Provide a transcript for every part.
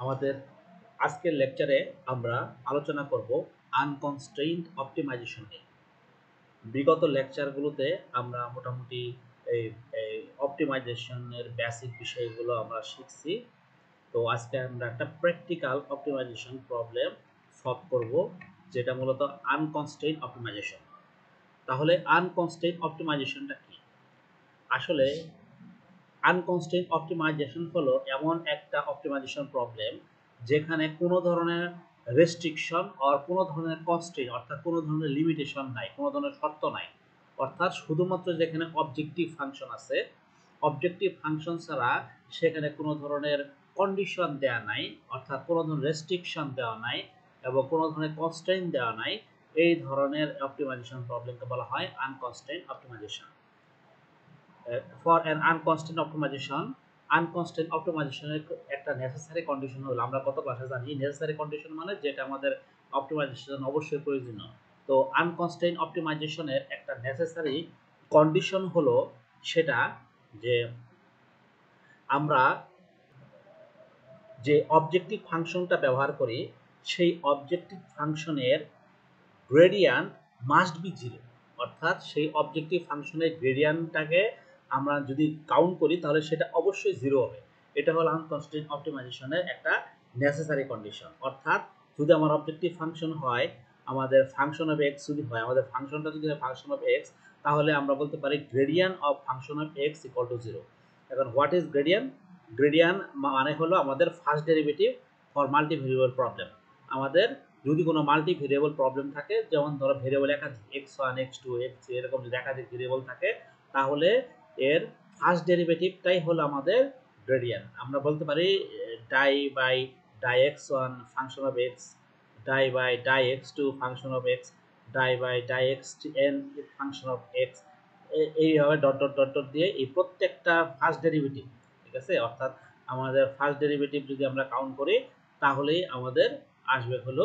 আমাদের আজকের লেকচারে আমরা আলোচনা করব আনকনস্ট্রেইনড অপটিমাইজেশন নিয়ে। বিগত লেকচারগুলোতে আমরা মোটামুটি এই এই অপটিমাইজেশনের বেসিক বিষয়গুলো আমরা শিখছি। তো আজকে আমরা একটা প্র্যাকটিক্যাল অপটিমাইজেশন প্রবলেম সলভ করব, যেটা মূলত আনকনস্ট্রেইনড অপটিমাইজেশন। তাহলে আনকনস্ট্রেইনড অপটিমাইজেশনটা কি? আসলে আনকনস্ট্রেইনড অপটিমাইজেশন হলো এমন একটা অপটিমাইজেশন প্রবলেম যেখানে কোনো ধরনের রেস্ট্রিকশন আর কোনো ধরনের কনস্ট্রেইন অর্থাৎ কোনো ধরনের লিমিটেশন নাই, কোনো ধরনের শর্ত নাই। অর্থাৎ শুধুমাত্র যেখানে অবজেক্টিভ ফাংশন আছে, অবজেক্টিভ ফাংশন ছাড়া সেখানে কোনো ধরনের কন্ডিশন দেওয়া নাই, অর্থাৎ কোনো ধরনের রেস্ট্রিকশন দেওয়া নাই এবং কোনো ধরনের কনস্ট্রেইন দেওয়া নাই। এই ধরনের অপটিমাইজেশন প্রবলেমকে বলা হয় আনকনস্ট্রেইনড অপটিমাইজেশন। ফর অ্যান আনকনস্ট্যান্ট অপটিমাইজেশনের একটা নেসেসারি কন্ডিশন হলো, আমরা কত ক্লাসে জানি নেসেসারি কন্ডিশন মানে যেটা আমাদের অপটিমাইজেশন অবশ্যই প্রয়োজনীয়। তো আনকনস্ট্যান্ট অপটিমাইজেশনের একটা নেসেসারি কন্ডিশন হলো সেটা যে আমরা যে অবজেক্টিভ ফাংশনটা ব্যবহার করি সেই অবজেক্টিভ ফাংশনের গ্রেডিয়ান্ট মাস্ট বি জিরো। অর্থাৎ সেই অবজেক্টিভ ফাংশনের গ্রেডিয়ান্টটাকে আমরা যদি কাউন্ট করি তাহলে সেটা অবশ্যই জিরো হবে। এটা হলো আনকনস্ট্রেইনড অপটিমাইজেশনের একটা নেসেসারি কন্ডিশন। অর্থাৎ যদি আমার অবজেক্টিভ ফাংশন হয়, আমাদের ফাংশন অফ এক্স যদি হয়, আমাদের ফাংশনটা যদি হয় ফাংশন অফ এক্স, তাহলে আমরা বলতে পারি gradient of function of x equal two zero. এখন হোয়াট ইজ গ্রেডিয়ান্ট? গ্রেডিয়ান্ট মানে হলো আমাদের first derivative for multi variable problem. আমাদের যদি কোনো মাল্টি ভেরিয়েবল প্রবলেম থাকে, যেমন ধরো ভেরিয়েবল একাধিক x1 x2 x3 এরকম যদি একাধিক ভেরিয়েবল থাকে, তাহলে এর ফার্স্ট ডেরিভেটিভটাই হলো আমাদের গ্রেডিয়ান্ট। আমরা বলতে পারি die by die x1 function of x, die by die x2 function of x, die by die xn function of x। এইভাবে ডট ডট ডট ডট দিয়ে এই প্রত্যেকটা ফার্স্ট ডেরিভেটিভ, ঠিক আছে, অর্থাৎ আমাদের ফার্স্ট ডেরিভেটিভ যদি আমরা কাউন্ট করি তাহলেই আমাদের আসবে হলো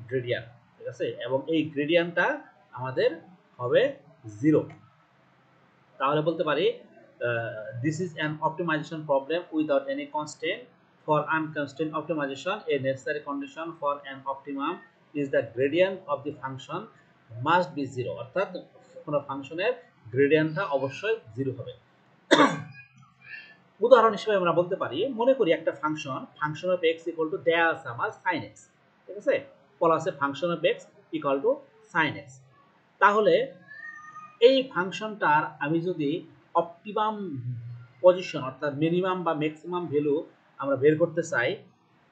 গ্রেডিয়ান্ট, ঠিক আছে, এবং এই গ্রেডিয়ান্টটা আমাদের হবে জিরো। তাহলে বলতে পারি this is an optimization problem without any constant. For unconstant optimization a necessary condition for an optimum is the gradient of the function must be zero. অর্থাৎ কোনো ফাংশনের গ্রেডিয়ান্টটা অবশ্যই জিরো হবে। উদাহরণ হিসেবে আমরা বলতে পারি, মনে করি একটা function of x equal to দেয়া আছে আমার সাইন এক্স, ঠিক আছে, বলা আছে function of x equal to sine x. তাহলে এই ফাংশনটার আমি যদি অপটিমাম পজিশন অর্থাৎ মিনিমাম বা ম্যাক্সিমাম ভ্যালু আমরা বের করতে চাই,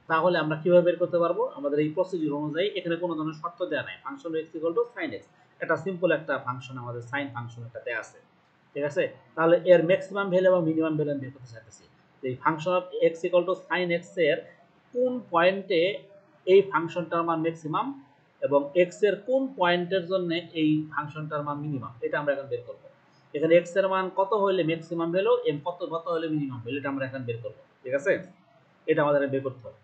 তাহলে আমরা কিভাবে বের করতে পারবো? আমাদের এই প্রসিডিউর অনুযায়ী এখানে কোনো ধরনের শর্ত দেওয়া নাই, function x equal to sine x, এটা সিম্পল একটা ফাংশন, আমাদের সাইন ফাংশন একটা দেওয়া আছে, ঠিক আছে। তাহলে এর ম্যাক্সিমাম ভ্যালু এবং মিনিমাম ভ্যালু আমি বের করতে চাইতেছি। এই function of x equal to sine x এর কোন পয়েন্টে এই ফাংশনটার মান ম্যাক্সিমাম এবং এক্স এর কোন পয়েন্টের জন্য এই ফাংশনটার মান মিনিমাম, এটা আমরা এখন বের করব। এখানে এক্স এর মান কত হলে ম্যাক্সিমাম ভ্যালু, এম কত কত হলে মিনিমাম ভ্যালু, এটা আমরা এখন বের করব, ঠিক আছে। এটা আমাদের বের করতে হবে।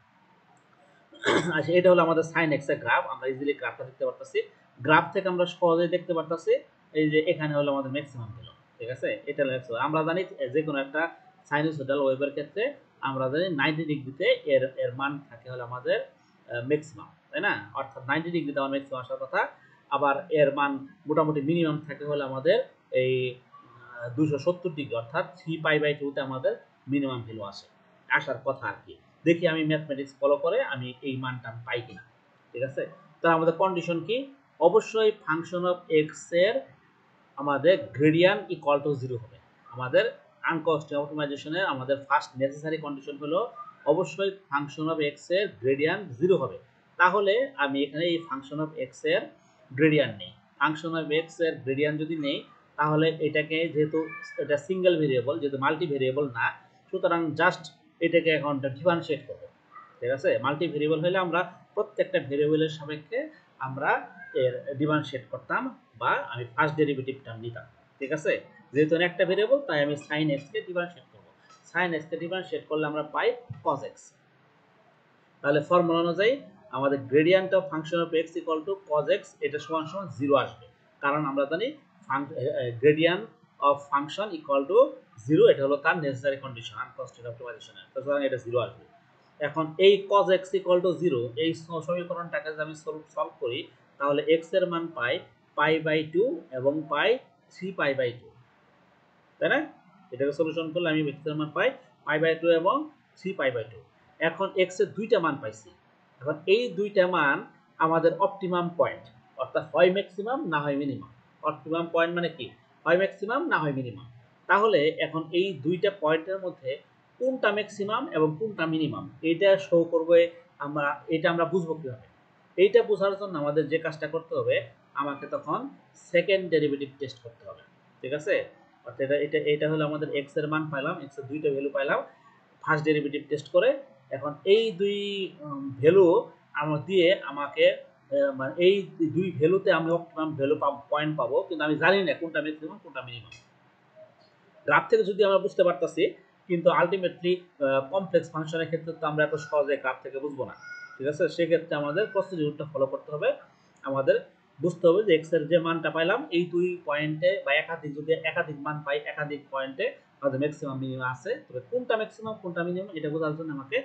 আচ্ছা, এটা হলো আমাদের সাইন এক্স এর গ্রাফ। আমরা ইজিলি গ্রাফটা দেখতে পারতেছি। গ্রাফ থেকে আমরা সহজেই দেখতে পারতেছি এই যে এখানে হলো আমাদের ম্যাক্সিমাম ভ্যালু, ঠিক আছে। এটা হলো আমরা জানি যে কোনো একটা সাইনোসয়েডাল ওয়েভের ক্ষেত্রে আমরা জানি 90 ডিগ্রিতে এর এর মান থাকে হলো আমাদের ম্যাক্সিমাম, তাই না? অর্থাৎ 90 ডিগ্রিতে আমার ম্যাক্সিমাম আসার কথা। আবার এর মান মোটামুটি মিনিমাম থাকে হলো আমাদের এই 270 ডিগ্রি, অর্থাৎ 3π/2 তে আমাদের মিনিমাম ভ্যালু আসার কথা আর কি। দেখি আমি ম্যাথমেটিক্স ফলো করে আমি এই মানটা পাই কিনা, ঠিক আছে। তো আমাদের কন্ডিশন কি? অবশ্যই ফাংশন অফ এক্স এর আমাদের গ্রেডিয়ান্ট ইকুয়াল টু জিরো হবে। আমাদের আনকনস্ট্রেইনড অপটিমাইজেশনের আমাদের ফার্স্ট নেসেসারি কন্ডিশন হলো অবশ্যই ফাংশন অফ এক্স এর গ্রেডিয়ান্ট জিরো হবে। তাহলে আমি এখানে এই ফাংশন অফ এক্স এর গ্রেডিয়ান্ট নেই। ফাংশন অফ এক্স এর গ্রেডিয়ান্ট যদি নেই, তাহলে এটাকে, যেহেতু এটা সিঙ্গেল ভেরিয়েবল, যেহেতু মাল্টি ভেরিয়েবল না, সুতরাং জাস্ট এটাকে এখন ডিফারেন্সিয়েট করব, ঠিক আছে। মাল্টি ভেরিয়েবল হলে আমরা প্রত্যেকটা ভেরিয়েবলের সাপেক্ষে আমরা এর ডিফারেন্সিয়েট করতাম বা আমি ফার্স্ট ডেরিভেটিভটা নিতাম, ঠিক আছে। যেহেতু একটা ভেরিয়েবল তাই আমি সাইন এক্স কে ডিফারেন্সিয়েট করব। সাইন এক্স কে ডিফারেন্সিয়েট করলে আমরা পাই cos x। তাহলে ফর্মুলা অনুযায়ী আমাদের gradient of function of x equal to cos x, এটা সমান সমান 0 আসবে, কারণ আমরা জানি gradient of function equal to 0, এটা হলো তার নেসেসারি কন্ডিশন আনকনস্ট্রেইনড অপটিমাইজেশনের, সুতরাং এটা 0 আসবে। এখন এই cos x ইকুয়াল টু 0 এই সমীকরণটাকে যদি আমি সলভ করি তাহলে x এর মান পাই π/2 এবং পাই 3π/2, তাই না? এটাকে সলিউশন করলে আমি x এর মান পাই π/2 এবং 3π/2। এখন x এর দুইটা মান পাইছি। এখন এই দুইটা মান আমাদের অপটিমাম পয়েন্ট, অর্থাৎ হয় ম্যাক্সিমাম না হয় মিনিমাম। অপটিমাম পয়েন্ট মানে কি? হয় ম্যাক্সিমাম না হয় মিনিমাম। তাহলে এখন এই দুইটা পয়েন্টের মধ্যে কোনটা ম্যাক্সিমাম এবং কোনটা মিনিমাম এটা শো করবে, আমরা বুঝবো কিভাবে? এইটা বোঝার জন্য আমাদের যে কাজটা করতে হবে, আমাকে তখন সেকেন্ড ডেরিভেটিভ টেস্ট করতে হবে, ঠিক আছে? অর্থাৎ এটা হলো আমাদের x এর মান পাইলাম, x এর দুইটা ভ্যালু পাইলাম ফার্স্ট ডেরিভেটিভ টেস্ট করে। এখন এই দুই ভ্যালু দিয়ে আমাকে মানে এই দুই ভ্যালুতে আমি অপটিমাম ভ্যালু পয়েন্ট পাবো, কিন্তু আমি জানি না কোনটা ম্যাক্সিমাম কোনটা মিনিমাম। গ্রাফ থেকে যদি আমরা বুঝতে পারতাছি, কিন্তু আলটিমেটলি কমপ্লেক্স ফাংশনের ক্ষেত্রে তো আমরা এত সহজে গ্রাফ থেকে বুঝবো না, ঠিক আছে? সেক্ষেত্রে আমাদের প্রসিডিউরটা ফলো করতে হবে। আমাদের বুঝতে হবে যে এক্স এর যে মানটা পাইলাম এই দুই পয়েন্টে বা যদি একাধিক মান পাই একাধিক পয়েন্টে আমাদের ম্যাক্সিমাম মিনিমাম আছে, তবে কোনটা ম্যাক্সিমাম কোনটা মিনিমাম এটা বোঝার জন্য আমাকে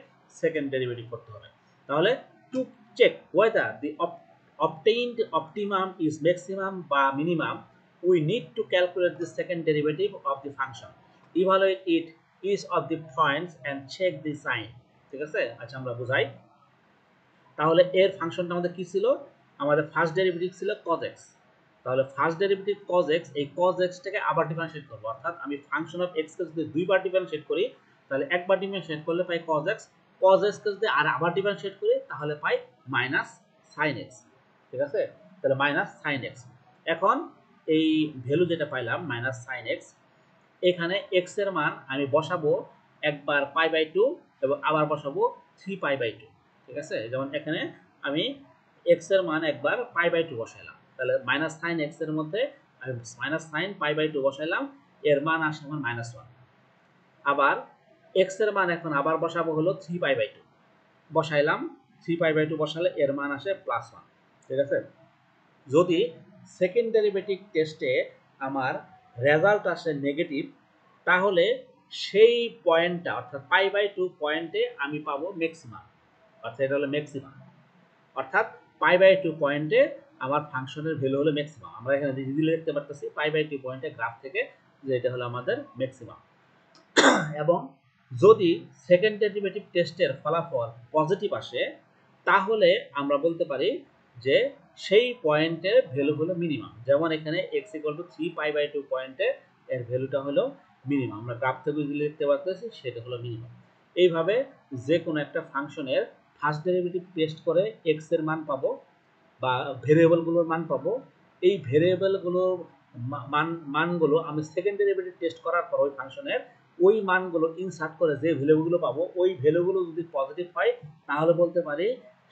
সেকেন্ড ডেরিভেটিভ করতে হবে। তাহলে to check whether the obtained optimum is maximum বা minimum, we need to calculate the second derivative of the function, evaluate it each of the points and check the sign, ঠিক আছে? আচ্ছা আমরা বুঝাই। তাহলে এর ফাংশনটা আমাদের কি ছিল? আমাদের ফার্স্ট ডেরিভেটিভ ছিল cos x। তাহলে ফার্স্ট ডেরিভেটিভ cos x, এই cos x টাকে আবার ডিফারেন্সিয়েট করব, অর্থাৎ আমি ফাংশন অফ x কে যদি দুইবার ডিফারেন্সিয়েট করি তাহলে একবার ডিফারেন্সিয়েট করলে পাই cos x, cos x কে যদি আবার ডিফারেন্সিয়েট করি তাহলে পাই মাইনাস sin x, ঠিক আছে? তাহলে মাইনাস sin x। এখন এই ভ্যালু যেটা পাইলাম মাইনাস sin x, এখানে x এর মান আমি বসাবো একবার π/2 এবং আবার বসাবো 3π/2, ঠিক আছে? যেমন এখানে আমি x এর মান একবার π/2 বসাইলাম, তাহলে মাইনাস sin x এর মধ্যে আমি মাইনাস sin π/2 বসাইলাম, এর মান আসে আমার -1। আবার x এর মান এখন আবার বসাবো হলো 3π/2 বসাইলাম, 3π/2 বসালে এর মান আসে +1, ঠিক আছে? যদি সেকেন্ড ডেরিভেটিভ টেস্টে আমার রেজাল্ট আসে নেগেটিভ, তাহলে সেই পয়েন্টটা অর্থাৎ π/2 পয়েন্টে আমি পাবো ম্যাক্সিমাম, অর্থাৎ এটা হলো ম্যাক্সিমাম, অর্থাৎ π/2 পয়েন্টে আমার ফাংশনের ভ্যালু হলো ম্যাক্সিমাম। আমরা এখানে ইজিলি দেখতে পারতেছি π/2 পয়েন্টে গ্রাফ থেকে যে এটা হলো আমাদের ম্যাক্সিমাম। এবং যদি সেকেন্ড ডেরিভেটিভ টেস্টের ফলাফল পজিটিভ আসে তাহলে আমরা বলতে পারি যে সেই পয়েন্টের ভ্যালু হলো মিনিমাম। যেমন এখানে x = 3π/2 পয়েন্টে এর ভ্যালুটা হলো মিনিমাম, আমরা গ্রাফ থেকে ইজিলি দেখতে পাচ্ছি সেটা হলো মিনিমাম। এইভাবে যে কোনো একটা ফাংশনের ফার্স্ট ডেরিভেটিভ টেস্ট করে x এর মান পাবো বা ভেরিয়েবলগুলোর মান পাবো। এই ভেরিয়েবলগুলোর মানগুলো আমি সেকেন্ড ডেরিভেটিভ টেস্ট করার পর ওই ফাংশনের ওই মানগুলো ইনসার্ট করে যে ভ্যালুগুলো পাবো ওই ভ্যালুগুলো যদি পজিটিভ হয় তাহলে বলতে পারি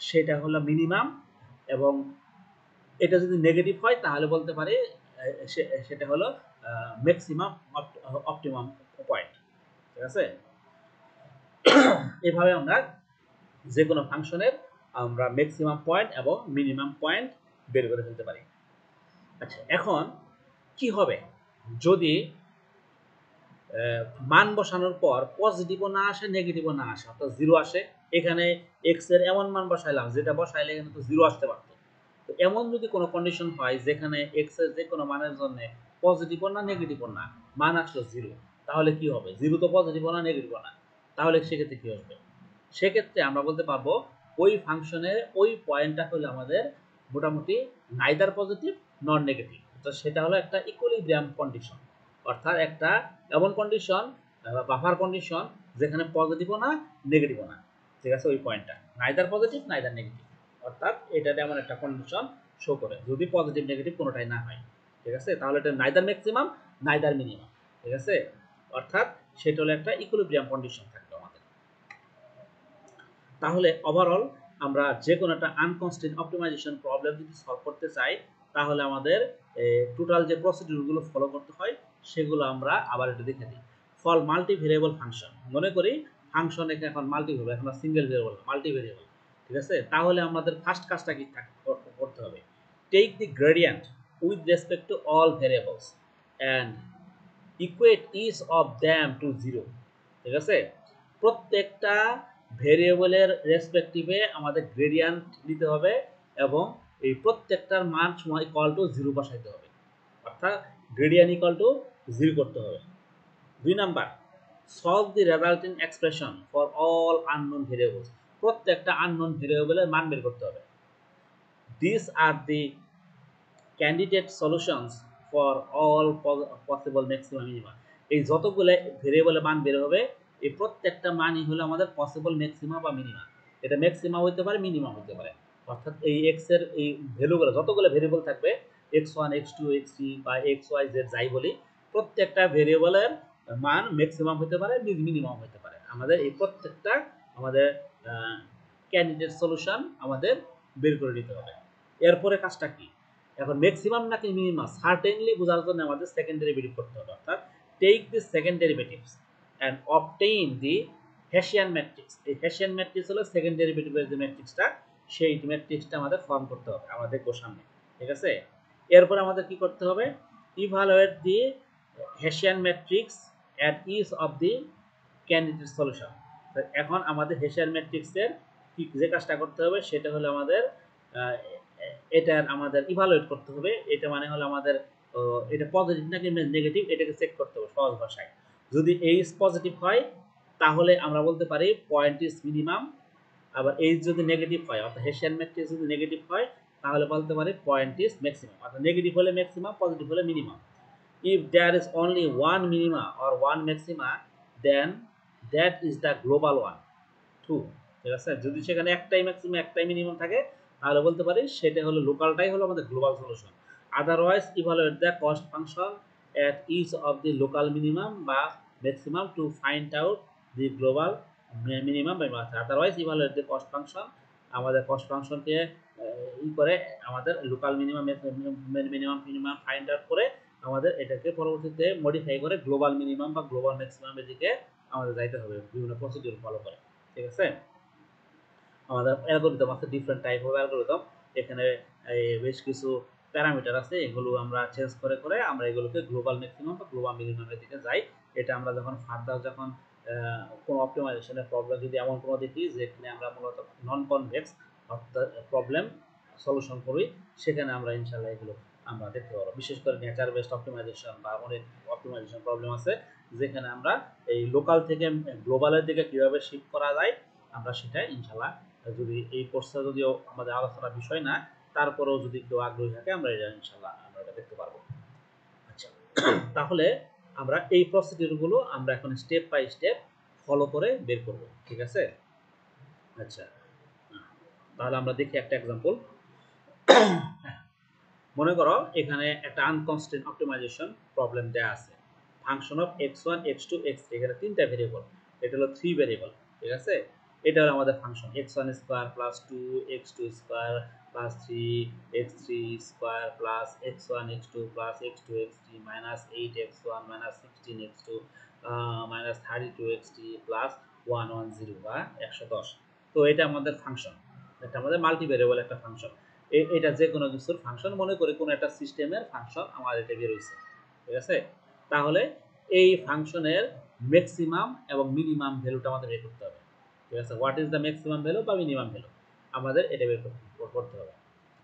সেটা হলো মিনিমাম, এবং এটা যদি নেগেটিভ হয় তাহলে বলতে পারি সেটা হলো ম্যাক্সিমাম অপটিমাম পয়েন্ট, ঠিক আছে? এভাবে আমরা যে কোনো ফাংশনের আমরা ম্যাক্সিমাম পয়েন্ট এবং মিনিমাম পয়েন্ট বের করে ফেলতে পারি। আচ্ছা এখন কি হবে যদি মান বসানোর পর পজিটিভও না আসে নেগেটিভও না আসে, অর্থাৎ 0 আসে? এখানে x এর এমন মান বসাইলাম যেটা বসাইলে এখানে তো 0 আসতে পারতো। তো এমন যদি কোনো কন্ডিশন হয় যেখানে x এর যে কোনো মানের জন্য পজিটিভও না নেগেটিভও না মান আসলো 0, তাহলে কি হবে? 0 তো পজিটিভও না নেগেটিভও না, তাহলে সেক্ষেত্রে কি হবে? সেক্ষেত্রে আমরা বলতে পারবো ওই ফাংশনের ওই পয়েন্টটা হলো আমাদের মোটামুটি নাইদার পজিটিভ নন নেগেটিভ, তো সেটা হলো একটা ইকুইলিব্রিয়াম কন্ডিশন, অর্থাৎ একটা এমন কন্ডিশন বাফার কন্ডিশন যেখানে পজিটিভও না নেগেটিভও না, ঠিক আছে? ওই পয়েন্টটা নাইদার পজিটিভ নাইদার নেগেটিভ, অর্থাৎ এটা এমন একটা কন্ডিশন শো করে যদি পজিটিভ নেগেটিভ কোনোটাই না হয়, ঠিক আছে? তাহলে এটা নাইদার ম্যাক্সিমাম নাইদার মিনিমাম, ঠিক আছে? অর্থাৎ সেটা হলো একটা ইকুইলিব্রিয়াম কন্ডিশন থাকবে আমাদের। তাহলে ওভারঅল আমরা যে কোনো একটা আনকনস্ট্রেন্ট অপটিমাইজেশন প্রবলেম যদি সলভ করতে চাই তাহলে আমাদের টোটাল যে প্রসিডিউরগুলো ফলো করতে হয় সেগুলো আমরা আবার একটু দেখে নিই। ফর মাল্টি ভেরিয়েবল ফাংশন, মনে করি ফাংশন এখানে এখন মাল্টি ভেরিয়েবল, এখন সিঙ্গেল ভেরিয়েবল মাল্টি ভেরিয়েবল, ঠিক আছে? তাহলে আমাদের ফার্স্ট কাজটা কি করতে হবে? Take the gradient with respect to all variables and equate each of them to 0, ঠিক আছে? প্রত্যেকটা ভেরিয়েবলের রেসপেক্টিভে আমাদের গ্রেডিয়েন্ট নিতে হবে এবং এই প্রত্যেকটার মান সময় ইকুয়াল টু 0 বসাইতে হবে, অর্থাৎ গ্রেডিয়েন্ট ইকুয়াল টু 0 করতে হবে। 2 number, solve the resulting expression for all unknown variables, প্রত্যেকটা আননোন ভেরিয়েবলের মান বের করতে হবে। This are the candidate solutions for all possible maximum minimum, এই যতগুলো ভেরিয়েবলের মান বের হবে এই প্রত্যেকটা মানই হলো আমাদের পসিবল ম্যাক্সিমাম বা মিনিমাম। এটা ম্যাক্সিমাম হতে পারে, মিনিমাম হতে পারে, অর্থাৎ এই এক্স এর এই ভ্যালুগুলো যতগুলো ভেরিয়েবল থাকবে x1 x2 x3 বা xy z যাই বলি, প্রত্যেকটা ভেরিয়েবলের মান ম্যাক্সিমাম হতে পারে, মিনিমাম হতে পারে। আমাদের এই প্রত্যেকটা আমাদের ক্যান্ডিডেট সলিউশন আমাদের বের করে নিতে হবে। এরপরে কাজটা কি, এখন ম্যাক্সিমাম নাকি মিনিমাম সার্টেনলি বোঝার জন্য আমাদের সেকেন্ড ডেরিভেটিভ করতে হবে, অর্থাৎ take the second derivatives and obtain the Hessian matrix. এই হেসিয়ান ম্যাট্রিক্স হলো সেকেন্ড ডেরিভেটিভের যে ম্যাট্রিক্সটা, সেই ম্যাট্রিক্সটা আমাদের ফর্ম করতে হবে আমাদের সামনে, ঠিক আছে। এরপর আমাদের কি করতে হবে, evaluate the Hessian matrix at each of the candidate solution. এখন আমাদের হেসিয়ান ম্যাট্রিক্সের যে কাজটা করতে হবে সেটা হলো আমাদের এটার আমাদের ইভালুয়েট করতে হবে। এটা মানে হলো আমাদের এটা পজিটিভ নাকি নেগেটিভ এটাকে চেক করতে হবে সহজ ভাষায়। যদি এইচ পজিটিভ হয় তাহলে আমরা বলতে পারি পয়েন্ট ইজ মিনিমাম, আবার এইচ যদি নেগেটিভ হয় অর্থাৎ হেসিয়ান ম্যাট্রিক্স যদি নেগেটিভ হয় তাহলে বলতে পারি পয়েন্ট ইজ ম্যাক্সিমাম, অর্থাৎ নেগেটিভ হলে ম্যাক্সিমাম, পজিটিভ হলে minimum. If there is only one minima or one maxima, then that is the global one too, ঠিক আছে। যদি সেখানে একটাই ম্যাক্সিমাম একটাই মিনিমাম থাকে তাহলে বলতে পারি সেটা হলো লোকালটাই হলো আমাদের global solution. Otherwise evaluate the cost function at each of the local minimum বা maximum to find out the global minimum by mass. Otherwise evaluate the cost function, আমাদের কস্ট ফাংশনকে করে আমাদের local minimum minimum find out করে আমাদের এটাকে পরবর্তীতে modify করে গ্লোবাল মিনিমাম বা গ্লোবাল ম্যাক্সিমামের দিকে আমাদের যাইতে হবে বিভিন্ন প্রসিডিউর ফলো করে, ঠিক আছে। আমাদের অ্যালগরিদম আছে, ডিফারেন্ট টাইপ অফ অ্যালগরিদম। এখানে বেশ কিছু প্যারামিটার আছে, এগুলো আমরা চেঞ্জ করে করে আমরা এগুলোকে গ্লোবাল ম্যাক্সিমাম বা গ্লোবাল মিনিমামের দিকে যাই। এটা আমরা যখন ফার্দার যখন কোনো অপটিমাইজেশনের প্রবলেম যদি এমন কোনো দেখি যেখানে আমরা মূলত নন কনভেক্স অর্থাৎ প্রবলেম সলিউশন করি, সেখানে আমরা ইনশাল্লাহ এগুলো আমরা দেখতে পারবো। বিশেষ করে নেচার বেসড অপটিমাইজেশন বা অনেক অপটিমাইজেশন প্রবলেম আছে যেখানে আমরা এই লোকাল থেকে গ্লোবালের দিকে কীভাবে শিফট করা যায় আমরা সেটা ইনশাল্লাহ, যদি এই কোর্সটা যদিও আমাদের আলোচনার বিষয় না তারপরেও যদি কেউ আগ্রহী থাকে আমরা এটা ইনশাল্লাহ আমরা এটা দেখতে পারবো। আচ্ছা, তাহলে আমরা এই প্রসিডিউরগুলো আমরা এখন স্টেপ বাই স্টেপ ফলো করে বের করব, ঠিক আছে। আচ্ছা, তাহলে আমরা দেখি একটা এক্সাম্পল। মনে করো এখানে একটা আনকনস্ট্যান্ট অপটিমাইজেশন প্রবলেম দেয়া আছে, function of x1 x2 x3, এখানে তিনটা ভেরিয়েবল, এটা হলো 3 ভেরিয়েবল, ঠিক আছে। এটা হলো আমাদের function x1 square plus 2 x2 square plus 3 x3 square plus x1 x2 plus x2 x3 minus 8x1 minus 16x2 minus 32x3 plus 110 বা 110। তো এটা আমাদের ফাংশন, এটা আমাদের মাল্টি ভেরিয়েবল একটা ফাংশন। এটা যে কোনো কিছুর ফাংশন, মনে করি কোনো একটা সিস্টেমের ফাংশন আমার এটা বের হয়েছে, ঠিক আছে। তাহলে এই ফাংশনের ম্যাক্সিমাম এবং মিনিমাম ভ্যালুটা আমাদের বের করতে হবে, ঠিক আছে। What is the maximum value বা মিনিমাম ভ্যালু আমাদের এটা বের করতে হবে।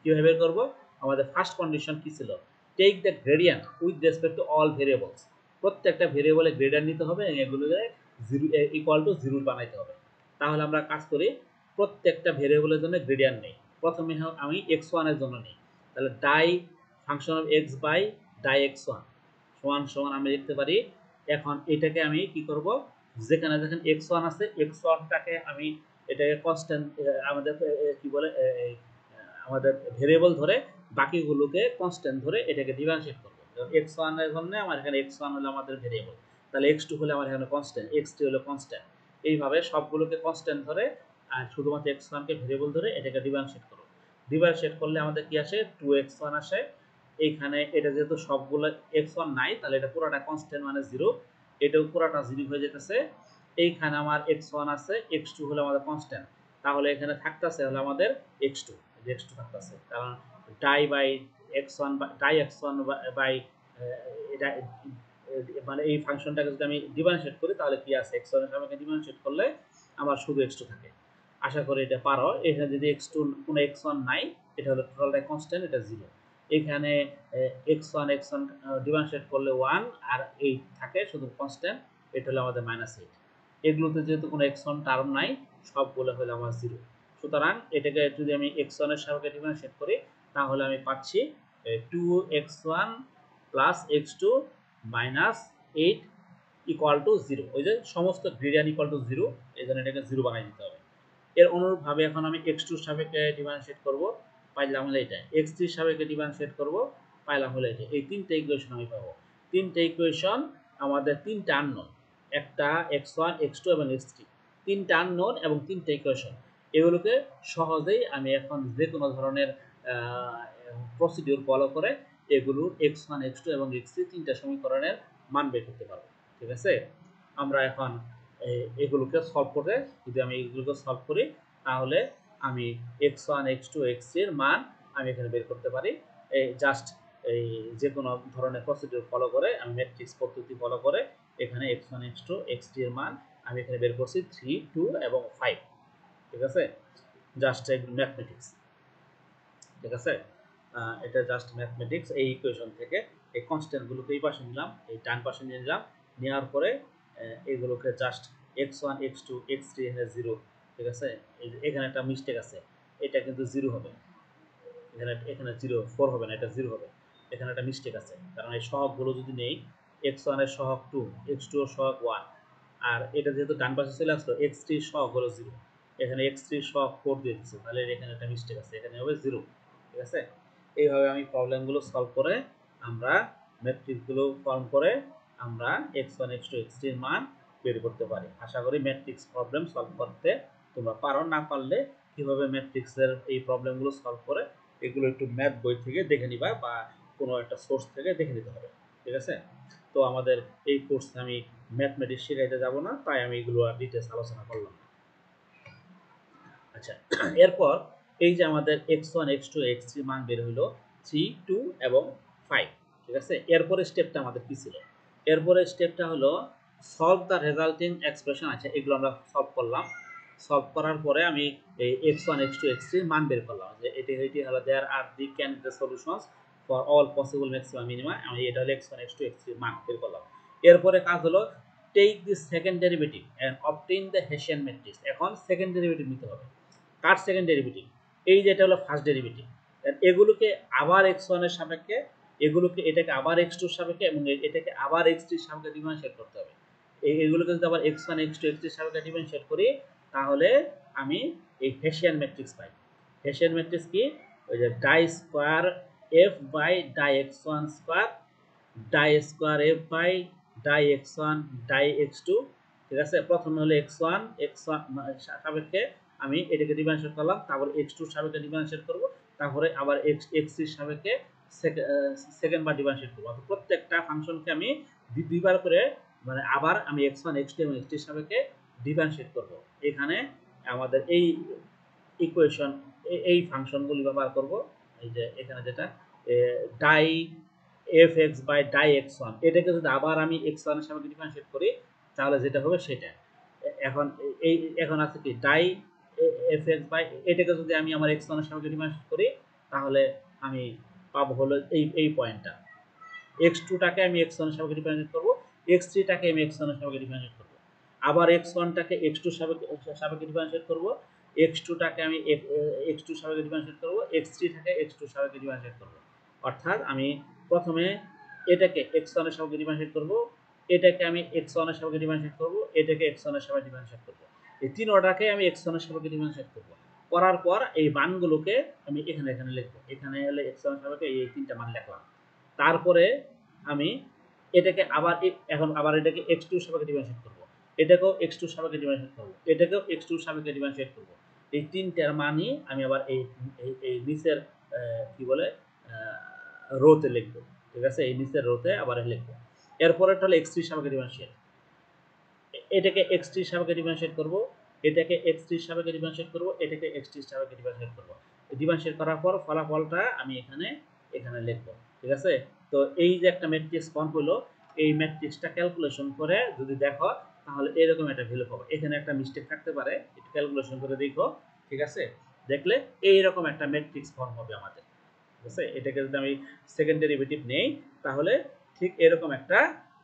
কীভাবে বের করবো, আমাদের ফার্স্ট কন্ডিশন কি ছিল, take the gradient with respect to all variables, প্রত্যেকটা ভেরিয়েবলে গ্রেডিয়েন্ট নিতে হবে এবং এগুলোকে জিরো ইকুয়াল টু জিরো বানাইতে হবে। তাহলে আমরা কাজ করি প্রত্যেকটা ভেরিয়েবলের জন্য গ্রেডিয়েন্ট নেই। প্রথমে আমি x1 এর জন্য নিই, তাহলে die function of x by die x1 সমান সমান আমি লিখতে পারি। এখন এটাকে আমি কি করব, যেখানে দেখেন x1 আছে x1টাকে আমি এটাকে কনস্ট্যান্ট আমাদের কি বলে আমাদের ভেরিয়েবল ধরে বাকিগুলোকে কনস্ট্যান্ট ধরে এটাকে ডিফারেন্সিয়েট করব। যেমন x1 এর জন্য আমার এখানে x1 হলো আমাদের ভেরিয়েবল, তাহলে x2 হলো আমার এখানে কনস্ট্যান্ট, x3 হলো কনস্ট্যান্ট। এইভাবে সবগুলোকে কনস্ট্যান্ট ধরে আর শুধুমাত্র x1 কে ভেরিয়েবল ধরে এটাকে ডিফারেন্সিয়েট করব। ডিফারেন্সিয়েট করলে আমাদের কি আসে 2x1 আসে। এইখানে এটা যেহেতু সবগুলো x1 নাই তাহলে এটা পুরোটা কনস্ট্যান্ট মানে 0, এটাও পুরোটা 0 হয়ে যেতেছে। এইখানে আমার x1 আছে, x2 হলো আমাদের কনস্ট্যান্ট, তাহলে এখানে থাকতেছে হলো আমাদের x2 থাকতেছে, কারণ die by x1 die x1 by এটা মানে এই ফাংশনটাকে যদি আমি ডিফারেন্সিয়েট করি তাহলে কি আছে x1 এর সাপেক্ষে ডিফারেন্সিয়েট করলে আমার শুধু x2 থাকে। আশা করি এটা পারো। এখানে যদি x2 কোনো x1 নাই, এটা হলো টোটালটা কনস্ট্যান্ট, এটা 0। এখানে x1 ডিফারেন্সিয়েট করলে 1 আর 8 থাকে শুধু কনস্ট্যান্ট, এটা হলো আমাদের -8। এগুলোতে যেহেতু কোনো x1 টার্ম নাই, সবগুলো হলো আমার 0। সুতরাং এটাকে যদি আমি x1 এর সাপেক্ষে ডিফারেন্সিয়েট করি, তাহলে আমি পাচ্ছি 2x1 plus x2 minus 8 equal to 0। ওই যে সমস্ত গ্রেডিয়েন্ট ইকুয়াল টু 0, এই জন্য এটাকে 0 বানিয়ে দিতে হবে। এর অনুরূপভাবে এখন আমি x2 এর সাপেক্ষে ডিফারেন্সিয়েট করব, পাইলাম হলো এটা। x3 এর সাপেক্ষে ডিফারেন্সিয়েট করব, পাইলাম হলো এটা। এই তিনটে ইকুয়েশন আমি পাবো। তিনটে ইকুয়েশন আমাদের তিনটা আননোন, একটা x1 x2 এবং x3, তিনটা আননোন এবং তিনটে ইকুয়েশন। এগুলোকে সহজেই আমি এখন যে কোনো ধরনের প্রসিডিউর ফলো করে এগুলোর x1 x2 এবং x3 তিনটা সমীকরণের মান বের করতে পারবো। ঠিক আছে, আমরা এখন এগুলোকে সলভ করে, যদি আমি এগুলোকে সলভ করি, তাহলে আমি x1 x2 x3 এর মান আমি এখানে বের করতে পারি। এই জাস্ট এই যে কোনো ধরনের প্রসিডিউর ফলো করে, আমি ম্যাট্রিক্স পদ্ধতি ফলো করে এখানে x1 x2 x3 এর মান আমি এখানে বের করছি 3 2 এবং 5। ঠিক আছে, জাস্ট ম্যাথমেটিক্স। ঠিক আছে, এটা জাস্ট ম্যাথমেটিক্স। এই ইকুয়েশন থেকে এই কনস্ট্যান্টগুলোকে এই পাশে নিলাম, এই ডান পাশে নিয়ে নিলাম, নেওয়ার পরে এগুলোকে জাস্ট x1 x2 x3 এখানে 0। ঠিক আছে, এখানে একটা মিস্টেক আছে, এটা কিন্তু 0 হবে, এখানে 0 4 হবে না, এটা 0 হবে। এখানে একটা মিস্টেক আছে, কারণ এই সহগগুলো যদি নেই, x1 এর সহগ 2, x2 এর সহগ 1, আর এটা যেহেতু ডান পাশে চলে আসলো, x3 এর সহগ হলো 0, এখানে x3 এর সহগ 4 দিয়ে দিচ্ছে, তাহলে এখানে একটা মিস্টেক আছে, এখানে হবে 0। ঠিক আছে, এইভাবে আমি প্রবলেমগুলো সলভ করে, আমরা ম্যাট্রিক্সগুলো ফর্ম করে আমরা x1 x2 x3 এর মান বের করতে পারি। আশা করি ম্যাট্রিক্স প্রবলেম সলভ করতে তোমরা পারো। না পারলে কিভাবে ম্যাট্রিক্সের এই প্রবলেমগুলো সলভ করে, এগুলো একটু ম্যাথ বই থেকে দেখে নিবা বা কোনো একটা সোর্স থেকে দেখে নিতে হবে। ঠিক আছে, তো আমাদের এই কোর্সে আমি ম্যাথমেটিক্স শেখাইতে যাব না, তাই আমি এগুলো আর ডিটেলস আলোচনা করলাম। আচ্ছা, এরপর এই যে আমাদের x1 x2 x3 মান বের হলো 3 2 এবং 5। ঠিক আছে, এরপরে স্টেপটা আমাদের কি ছিল? এরপরে স্টেপটা হলো সলভ দ্য রেজাল্টিং এক্সপ্রেশন। আচ্ছা, এগুলো আমরা সলভ করলাম। সলভ করার পরে আমি এই x1 x2 x3 মান বের করলাম, যে এটি হলো there are the candidate solutions for all possible maximum minima. আমি এটা হলো x1 x2 x3 মান বের করলাম। এরপরে কাজ হলো take the second derivative and obtain the Hessian matrix. এখন সেকেন্ড ডেরিভেটিভ নিতে হবে। কার সেকেন্ড ডেরিভেটিভ? এই যেটা হলো ফার্স্ট ডেরিভেটিভ। এগুলোকে আবার x1 এর সাপেক্ষে, এটাকে আবার x2 এর সাপেক্ষে এবং এটাকে আবার x3 এর সাপেক্ষে ডিফারেন্সিয়েট করতে হবে। এগুলোকে যদি আবার x1 x2 x3 এর সাপেক্ষে ডিফারেন্সিয়েট করি, তাহলে আমি এই হেসিয়ান ম্যাট্রিক্স পাই। হেসিয়ান ম্যাট্রিক্স কি? ওই যে die square f by die x1 square, die square f by die x1 die x2। ঠিক আছে, প্রথমে হলো x1 সাপেক্ষে আমি এটাকে ডিফারেন্সিয়েট করলাম, তারপর x2 সাপেক্ষে ডিফারেন্সিয়েট করব, তারপরে আবার x3 সাপেক্ষে সেকেন্ড বার ডিফারেন্সিয়েট করব। অর্থাৎ প্রত্যেকটা ফাংশনকে আমি দুইবার করে, মানে আবার আমি x1 x2 এবং x3 সাপেক্ষে ডিফারেন্সিয়েট করব। এখানে আমাদের এই ইকুয়েশন, এই ফাংশনগুলি ব্যবহার করব। এই যে এখানে যেটা die fx by die x1, এটাকে যদি আবার আমি x1 এর সাপেক্ষে ডিফারেন্সিয়েট করি, তাহলে যেটা হবে সেটা। এখন আছে কি ডাই fx বাই, এটাকে যদি আমি আমার x1 এর সাপেক্ষে ডিফারেন্সিয়েট করি, তাহলে আমি পাবো হলো এই পয়েন্টটা। x2 টাকে আমি x1 এর সাপেক্ষে ডিফারেন্সিয়েট করব, x3 টাকে আমি x1 এর সাপেক্ষে ডিফারেন্সিয়েট করব, আবার x1 টাকে x2 এর সাপেক্ষে ডিফারেন্সিয়েট করব, x2 টাকে আমি x2 এর সাপেক্ষে ডিফারেন্সিয়েট করব, x3 টাকে x2 এর সাপেক্ষে ডিফারেন্সিয়েট করব। অর্থাৎ আমি প্রথমে এটাকে x1 এর সাপেক্ষে ডিফারেন্সিয়েট করব, এটাকে আমি x1 এর সাপেক্ষে ডিফারেন্সিয়েট করব, এটাকে x1 এর সাপেক্ষে ডিফারেন্সিয়েট করব। এই তিন অর্ডারকে আমি x1 এর সাপেক্ষে ডিফারেন্সিয়েট করব। করার পর এই মানগুলোকে আমি এখানে লিখব। এখানে হলে x1 এর সাপেক্ষে এই তিনটা মান লিখলাম। তারপরে আমি এটাকে আবার এখন আবার এটাকে x2 এর সাপেক্ষে ডিফারেন্সিয়েট করব, এটাকেও x2 এর সাপেক্ষে ডিফারেন্সিয়েট করব, এটাকেও x2 এর সাপেক্ষে ডিফারেন্সিয়েট করব। এই তিনটার মানই আমি আবার এই নিচের কি বলে রোতে লিখব। ঠিক আছে, এই নিচের রোতে আবার লিখব। এরপরেরটা হলো x3 এর সাপেক্ষে ডিফারেন্সিয়েট, এটাকে x3 এর সাপেক্ষে ডিফারেন্সিয়েট করব, এটাকে x3 এর সাপেক্ষে ডিফারেন্সিয়েট করব, এটাকে x3 এর সাপেক্ষে ডিফারেন্সিয়েট করব। ডিফারেন্সিয়েট করার পর ফলাফলটা আমি এখানে লিখব। ঠিক আছে, তো এই যে একটা ম্যাট্রিক্স ফর্ম হলো, এই ম্যাট্রিক্সটা ক্যালকুলেশন করে যদি দেখো, তাহলে এরকম একটা ভ্যালু পাবো। এখানে একটা মিস্টেক থাকতে পারে, একটু ক্যালকুলেশন করে দেখো, ঠিক আছে? দেখলে এইরকম একটা ম্যাট্রিক্স ফর্ম হবে আমাদের, ঠিক আছে? এটাকে যদি আমি সেকেন্ড ডেরিভেটিভ নেই তাহলে ঠিক এরকম একটা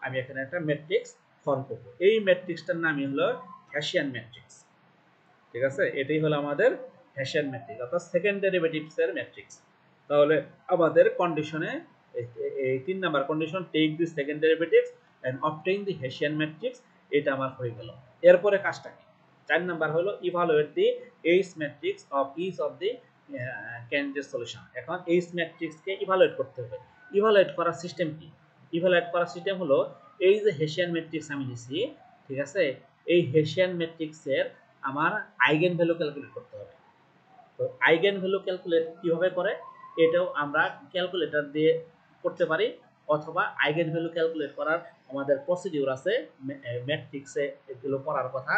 আমি এখানে একটা ম্যাট্রিক্স ফর্ম করব। এই ম্যাট্রিক্সটার নামই হলো হ্যাশিয়ান ম্যাট্রিক্স, ঠিক আছে? এটাই হলো আমাদের হ্যাশিয়ান ম্যাট্রিক্স অর্থাৎ সেকেন্ড ডেরিভেটিভস এর ম্যাট্রিক্স। তাহলে আমাদের কন্ডিশনে এই 3 number condition, take the second derivatives and obtain the Hessian matrix, এটা আমার হয়ে গেল। এরপরে কাজটা কি? 4 নাম্বার হলো evaluate the H matrix of each of the candidate solution. এখন এইচ ম্যাট্রিক্সকে ইভালুয়েট করতে হবে। ইভালুয়েট করার সিস্টেম কি? ইভালুয়েট করার সিস্টেম হলো এই যে হেসিয়ান ম্যাট্রিক্স আমি নিছি, ঠিক আছে? এই হেসিয়ান ম্যাট্রিক্সের আমার আইগেন ভ্যালু ক্যালকুলেট করতে হবে। তো আইগেন ভ্যালু ক্যালকুলেট কিভাবে করে? এটাও আমরা ক্যালকুলেটর দিয়ে করতে পারি, অথবা আইগেন ভ্যালু ক্যালকুলেট করার আমাদের প্রসিডিউর আছে ম্যাট্রিক্সে, এগুলো করার কথা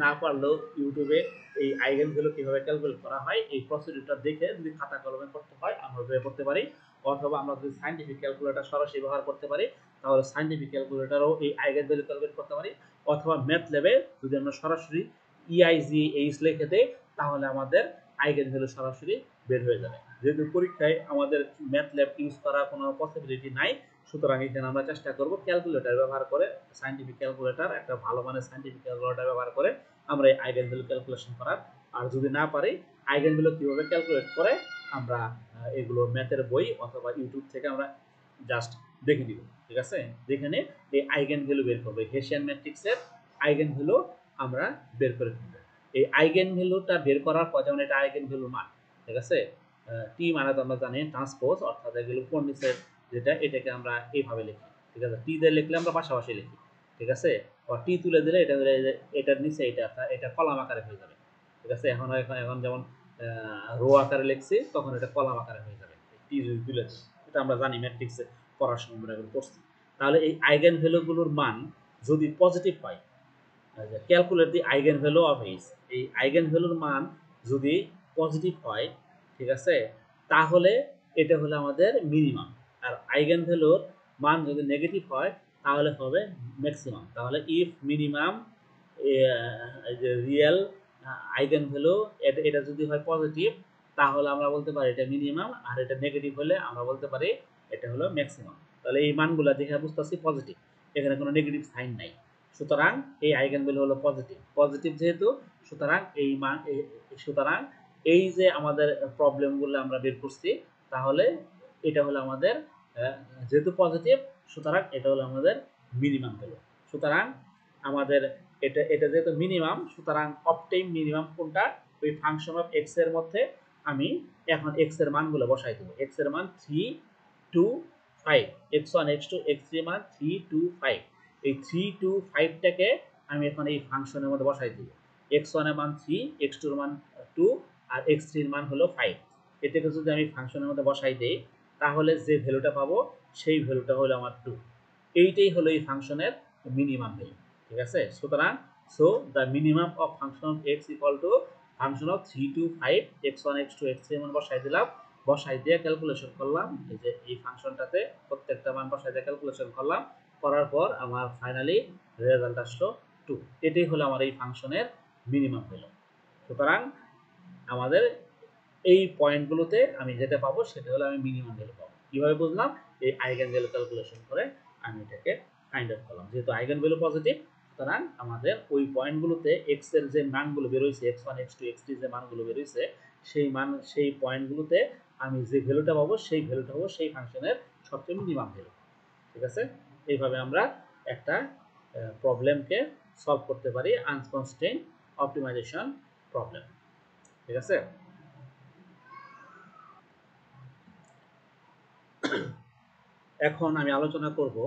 না পারলেও ইউটিউবে এই আইগেন ভ্যালু কিভাবে ক্যালকুলেট করা হয় এই প্রসিডিউরটা দেখে যদি খাতা কলমে করতে হয় আমরা ওইভাবে করতে পারি, অথবা আমরা যদি সায়েন্টিফিক ক্যালকুলেটর সরাসরি ব্যবহার করতে পারি তাহলে সায়েন্টিফিক ক্যালকুলেটরও এই আইগেন ভ্যালু ক্যালকুলেট করতে পারি, অথবা ম্যাথ ল্যাবে যদি আমরা সরাসরি ইআইজি এইচ লিখে দেই তাহলে আমাদের আইগেন ভ্যালু সরাসরি বের হয়ে যাবে। যেহেতু পরীক্ষায় আমাদের ম্যাথ ল্যাব ইউজ করার কোনো পসিবিলিটি নাই, সুতরাং এখানে আমরা চেষ্টা করব ক্যালকুলেটর ব্যবহার করে, সায়েন্টিফিক ক্যালকুলেটর, একটা ভালো মানের সায়েন্টিফিক ক্যালকুলেটর ব্যবহার করে আমরা এই আইগেন ভ্যালু ক্যালকুলেশন করার। আর যদি না পারি আইগেন ভ্যালু কিভাবে ক্যালকুলেট করে আমরা এগুলো ম্যাথের বই অথবা ইউটিউব থেকে আমরা জাস্ট দেখে দিব, ঠিক আছে? যেখানে এই আইগেন ভ্যালু বের করবে, হেসিয়ান ম্যাট্রিক্সের আইগেন ভ্যালু আমরা বের করে ফেলব। এই আইগেন ভ্যালুটা বের করার পর যেমন এটা আইগেন ভ্যালু মান, ঠিক আছে? টি মানে তো আমরা জানি ট্রান্সপোজ, অর্থাৎ এগুলো কোন নিচে যেটা, এটাকে আমরা এইভাবে লিখি, ঠিক আছে? টি দিয়ে লিখলে আমরা পাশাপাশি লিখি, ঠিক আছে? আর টি তুলে দিলে এটা এটার নিচে এটা কলাম আকারে হয়ে যাবে, ঠিক আছে? এখন এখন যেমন রো আকারে লিখছি তখন এটা কলাম আকারে হয়ে যাবে টি যদি তুলে দিই, এটা আমরা জানি ম্যাট্রিক্সে পড়ার সময় আমরা এগুলো করছি। তাহলে এই আইগেন ভ্যালুগুলোর মান যদি পজিটিভ হয়, calculate the eigen value of H, এই আইগেন ভ্যালুর মান যদি পজিটিভ হয়, ঠিক আছে, তাহলে এটা হলো আমাদের মিনিমাম। আর আইগেন ভ্যালুর মান যদি নেগেটিভ হয় তাহলে হবে ম্যাক্সিমাম। তাহলে ইফ মিনিমাম যে রিয়েল আইগেন ভ্যালু এটা যদি হয় পজিটিভ তাহলে আমরা বলতে পারি এটা মিনিমাম, আর এটা নেগেটিভ হলে আমরা বলতে পারি এটা হলো ম্যাক্সিমাম। তাহলে এই মানগুলো দেখে বুঝতেছি পজিটিভ, এখানে কোনো নেগেটিভ সাইন নাই, সুতরাং এই আইগেন ভ্যালু হলো পজিটিভ। পজিটিভ যেহেতু সুতরাং এই মান সুতরাং এই যে আমাদের প্রবলেমগুলো আমরা বের করছি তাহলে এটা হলো আমাদের যেহেতু পজিটিভ সুতরাং এটা হলো আমাদের মিনিমাম ভ্যালু। সুতরাং আমাদের এটা যেহেতু মিনিমাম সুতরাং অবটেইন মিনিমাম কোনটা, ওই ফাংশন অফ এক্স এর মধ্যে আমি এখন এক্স এর মানগুলো বসাই দেবো। এক্স এর মান 3, 2, 5, x1 x2 x3 মান 3, 2, 5, এই 3, 2, 5টাকে আমি এখন এই ফাংশনের মধ্যে বসাই দিব। x1 এর মান 3, x2 এর মান 2 আর x3 এর মান হলো 5। এটাকে যদি আমি ফাংশনের মধ্যে বসাই দেই তাহলে যে ভ্যালুটা পাবো সেই ভ্যালুটা হলো আমার 2। এইটাই হলো এই ফাংশনের মিনিমাম ভ্যালু, ঠিক আছে? সুতরাং the minimum of function of x equal to function of 3, 2, 5, x1 x2 x3 মান বসাই দিলাম, বসাই দিয়ে ক্যালকুলেশন করলাম, এই যে এই ফাংশনটাতে প্রত্যেকটা মান বসাই দিয়ে ক্যালকুলেশন করলাম, করার পর আমার ফাইনালি রেজাল্ট আসলো 2। এটাই হলো আমার এই ফাংশনের মিনিমাম ভ্যালু। সুতরাং আমাদের এই পয়েন্টগুলোতে আমি যেটা পাবো সেটা হলো আমি মিনিমাম ভ্যালু পাবো। কিভাবে বুঝলাম? এই আইগেন ভ্যালু ক্যালকুলেশন করে আমি এটাকে ফাইন্ড আউট করলাম। যেহেতু আইগেন ভ্যালু পজিটিভ সুতরাং আমাদের ওই পয়েন্টগুলোতে এক্স এর যে মানগুলো বের হয়েছে, x1 x2 x3 যে মানগুলো বের হয়েছে সেই পয়েন্টগুলোতে আমি যে ভ্যালুটা পাবো সেই ভ্যালুটা হবো সেই ফাংশনের সবচেয়ে মিনিমাম ভ্যালু, ঠিক আছে? এইভাবে আমরা একটা প্রবলেমকে সলভ করতে পারি, আনকনস্ট্রেইনড অপটিমাইজেশন প্রবলেম, ঠিক আছে? এখন আমি আলোচনা করব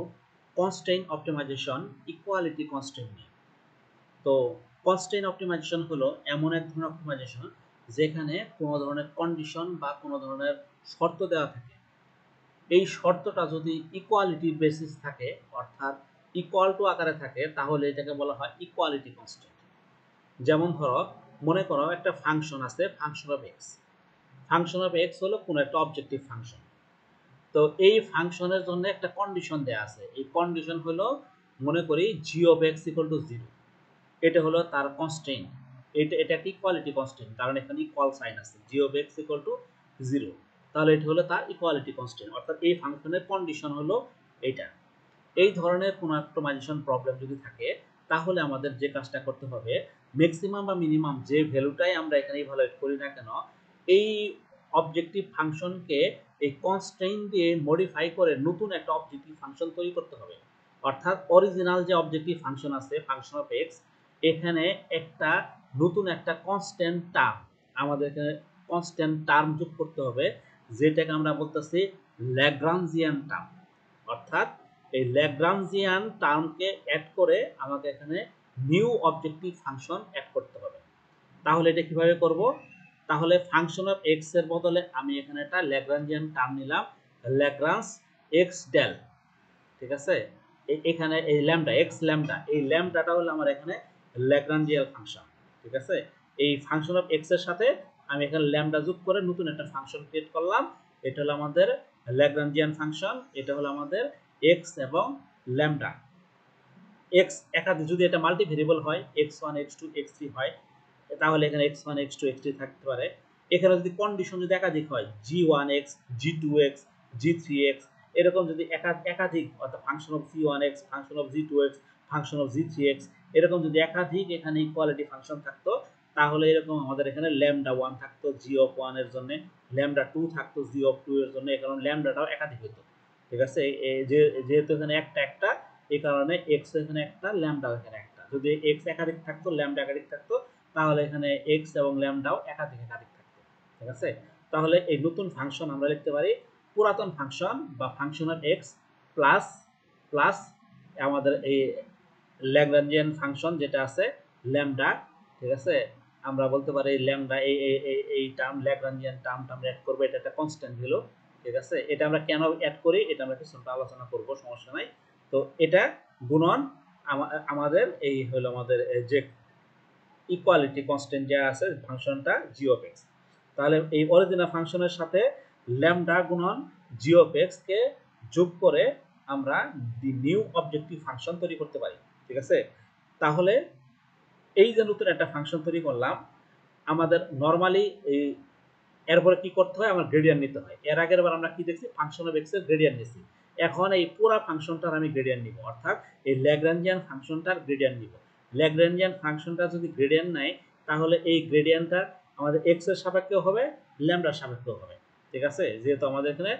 কনস্ট্রেইন অপটিমাইজেশন ইকুয়ালিটি কনস্ট্রেইন নিয়ে। তো কনস্ট্রেইন অপটিমাইজেশন হলো এমন এক ধরনের অপটিমাইজেশন যেখানে কোনো ধরনের কন্ডিশন বা কোনো ধরনের শর্ত দেওয়া থাকে, এই শর্তটা যদি ইকুয়ালিটির বেসিস থাকে অর্থাৎ ইকুয়াল টু আকারে থাকে তাহলে এটাকে বলা হয় ইকুয়ালিটি কনস্ট্রেইন। যেমন ধরো মনে করো একটা ফাংশন আছে function of x. Function of x হলো কোনো একটা অবজেক্টিভ ফাংশন। তো এই ফাংশনের জন্য একটা কন্ডিশন দেয়া আছে, এই কন্ডিশন হলো মনে করি জি অফ এক্স ইকুয়াল টু 0, এটা হলো তার কনস্ট্রেইন, এটা একটা ইকুয়ালিটি কনস্ট্রেইন, কারণ এখানে ইকুয়াল সাইন আছে, জি অফ এক্স ইকুয়াল টু 0, তাহলে এটা হলো তার ইকুয়ালিটি কনস্ট্রেইন, অর্থাৎ এই ফাংশনের কন্ডিশন হলো এইটা। এই ধরনের কোনো অপটিমাইজেশন প্রবলেম যদি থাকে, তাহলে আমাদের যে কাজটা করতে হবে, ম্যাক্সিমাম বা মিনিমাম যে ভ্যালুটাই আমরা এখানে ইভালুয়েট করি না কেন, এই অবজেক্টিভ ফাংশনকে এই কনস্ট্রেইন দিয়ে মডিফাই করে নতুন একটা অবজেক্টিভ ফাংশন তৈরি করতে হবে। অর্থাৎ অরিজিনাল যে অবজেক্টিভ ফাংশন আছে ফাংশন অফ এক্স, এখানে একটা নতুন একটা কনস্ট্যান্ট টার্ম, আমাদের এখানে কনস্ট্যান্ট টার্ম যোগ করতে হবে, যেটাকে আমরা বলতেছি ল্যাগ্রাঞ্জিয়ান টার্ম। অর্থাৎ এই ল্যাগ্রাঞ্জিয়ান টার্মকে অ্যাড করে আমাকে এখানে নিউ অবজেক্টিভ ফাংশন অ্যাড করতে হবে। তাহলে এটা কিভাবে করব? তাহলে ফাংশন অফ এক্স এর বদলে আমি এখানে একটা ল্যাগ্রাঞ্জিয়ান টার্ম নিলাম, ল্যাগ্রাঞ্জ এক্স ডেল, ঠিক আছে? এখানে এই ল্যামডা এক্স ল্যামডা, এই ল্যামডাটা হলো আমার এখানে ল্যাগ্রাঞ্জিয়ান ফাংশন, ঠিক আছে? এই ফাংশন অফ এক্স এর সাথে আমি এখানে ল্যামডা যোগ করে নতুন একটা ফাংশন ক্রিয়েট করলাম, এটা হলো আমাদের ল্যাগ্রাঞ্জিয়ান ফাংশন, এটা হলো আমাদের এক্স এবং ল্যামডা। এক্স একাধিক, যদি এটা মাল্টি ভেরিয়েবল হয়, x1 x2 x3 হয়, তাহলে এখানে x1 x2 x3 থাকতে পারে। এখানে যদি কন্ডিশন যদি একাধিক হয়, g1x g2x g3x, এরকম যদি একাধিক, অর্থাৎ function of c1x function of g2x function of g3x, এরকম যদি একাধিক এখানে ইকুয়ালিটি ফাংশন থাকতো, তাহলে এরকম আমাদের এখানে ল্যামডা 1 থাকতো g অফ 1 এর জন্য, ল্যামডা 2 থাকতো g অফ 2 এর জন্য, কারণ ল্যামডাটাও একাধিক হতো, ঠিক আছে? যেহেতু এখানে একটা, এই কারণে x এখানে একটা, ল্যামডা এখানে একটা, যদি x একাধিক থাকতো ল্যামডা একাধিক থাকতো, তাহলে এখানে x এবং ল্যামডাও একাধিক একাধিক থাকতো, ঠিক আছে? তাহলে এই নতুন ফাংশন আমরা লিখতে পারি পুরাতন ফাংশন বা function of x plus plus আমাদের এই ল্যাগ্রাঞ্জিয়ান ফাংশন যেটা আছে ল্যামডা, ঠিক আছে? আমরা বলতে পারি ল্যামডা এই টার্ম ল্যাগ্রাঞ্জিয়ান টার্মটা আমরা অ্যাড করব, এটা একটা কনস্ট্যান্ট ভ্যালু, ঠিক আছে? এটা আমরা কেন অ্যাড করি এটা আমরা কিছুটা আলোচনা করব, সমস্যা নাই। তো এটা গুণন আমাদের এই হলো আমাদের যে ইকুয়ালিটি কনস্ট্যান্ট যা আছে ফাংশনটা জি অফ এক্স, তাহলে এই অরিজিনাল ফাংশনের সাথে ল্যামডা গুণন জি অফ এক্স কে যোগ করে আমরা দি নিউ অবজেক্টিভ ফাংশন তৈরি করতে পারি, ঠিক আছে? তাহলে এই যে নতুন একটা ফাংশন তৈরি করলাম, আমাদের নরমালি এই এরপরে কি করতে হয়, আমার গ্রেডিয়েন্ট নিতে হয়। এর আগের বার আমরা কি দেখছি, ফাংশন অফ এক্স এর গ্রেডিয়েন্ট নিছি, এখন এই পুরো ফাংশনটার আমি গ্রেডিয়েন্ট নিব, অর্থাৎ এই ল্যাগ্রাঞ্জিয়ান ফাংশনটার গ্রেডিয়েন্ট নিব। ল্যাগ্রাঞ্জিয়ান ফাংশনটা যদি গ্রেডিয়েন্ট নেয়, তাহলে এই গ্রেডিয়েন্টটা আমাদের এক্স এর সাপেক্ষেও হবে, ল্যামডার সাপেক্ষেও হবে, ঠিক আছে? যেহেতু আমাদের এখানে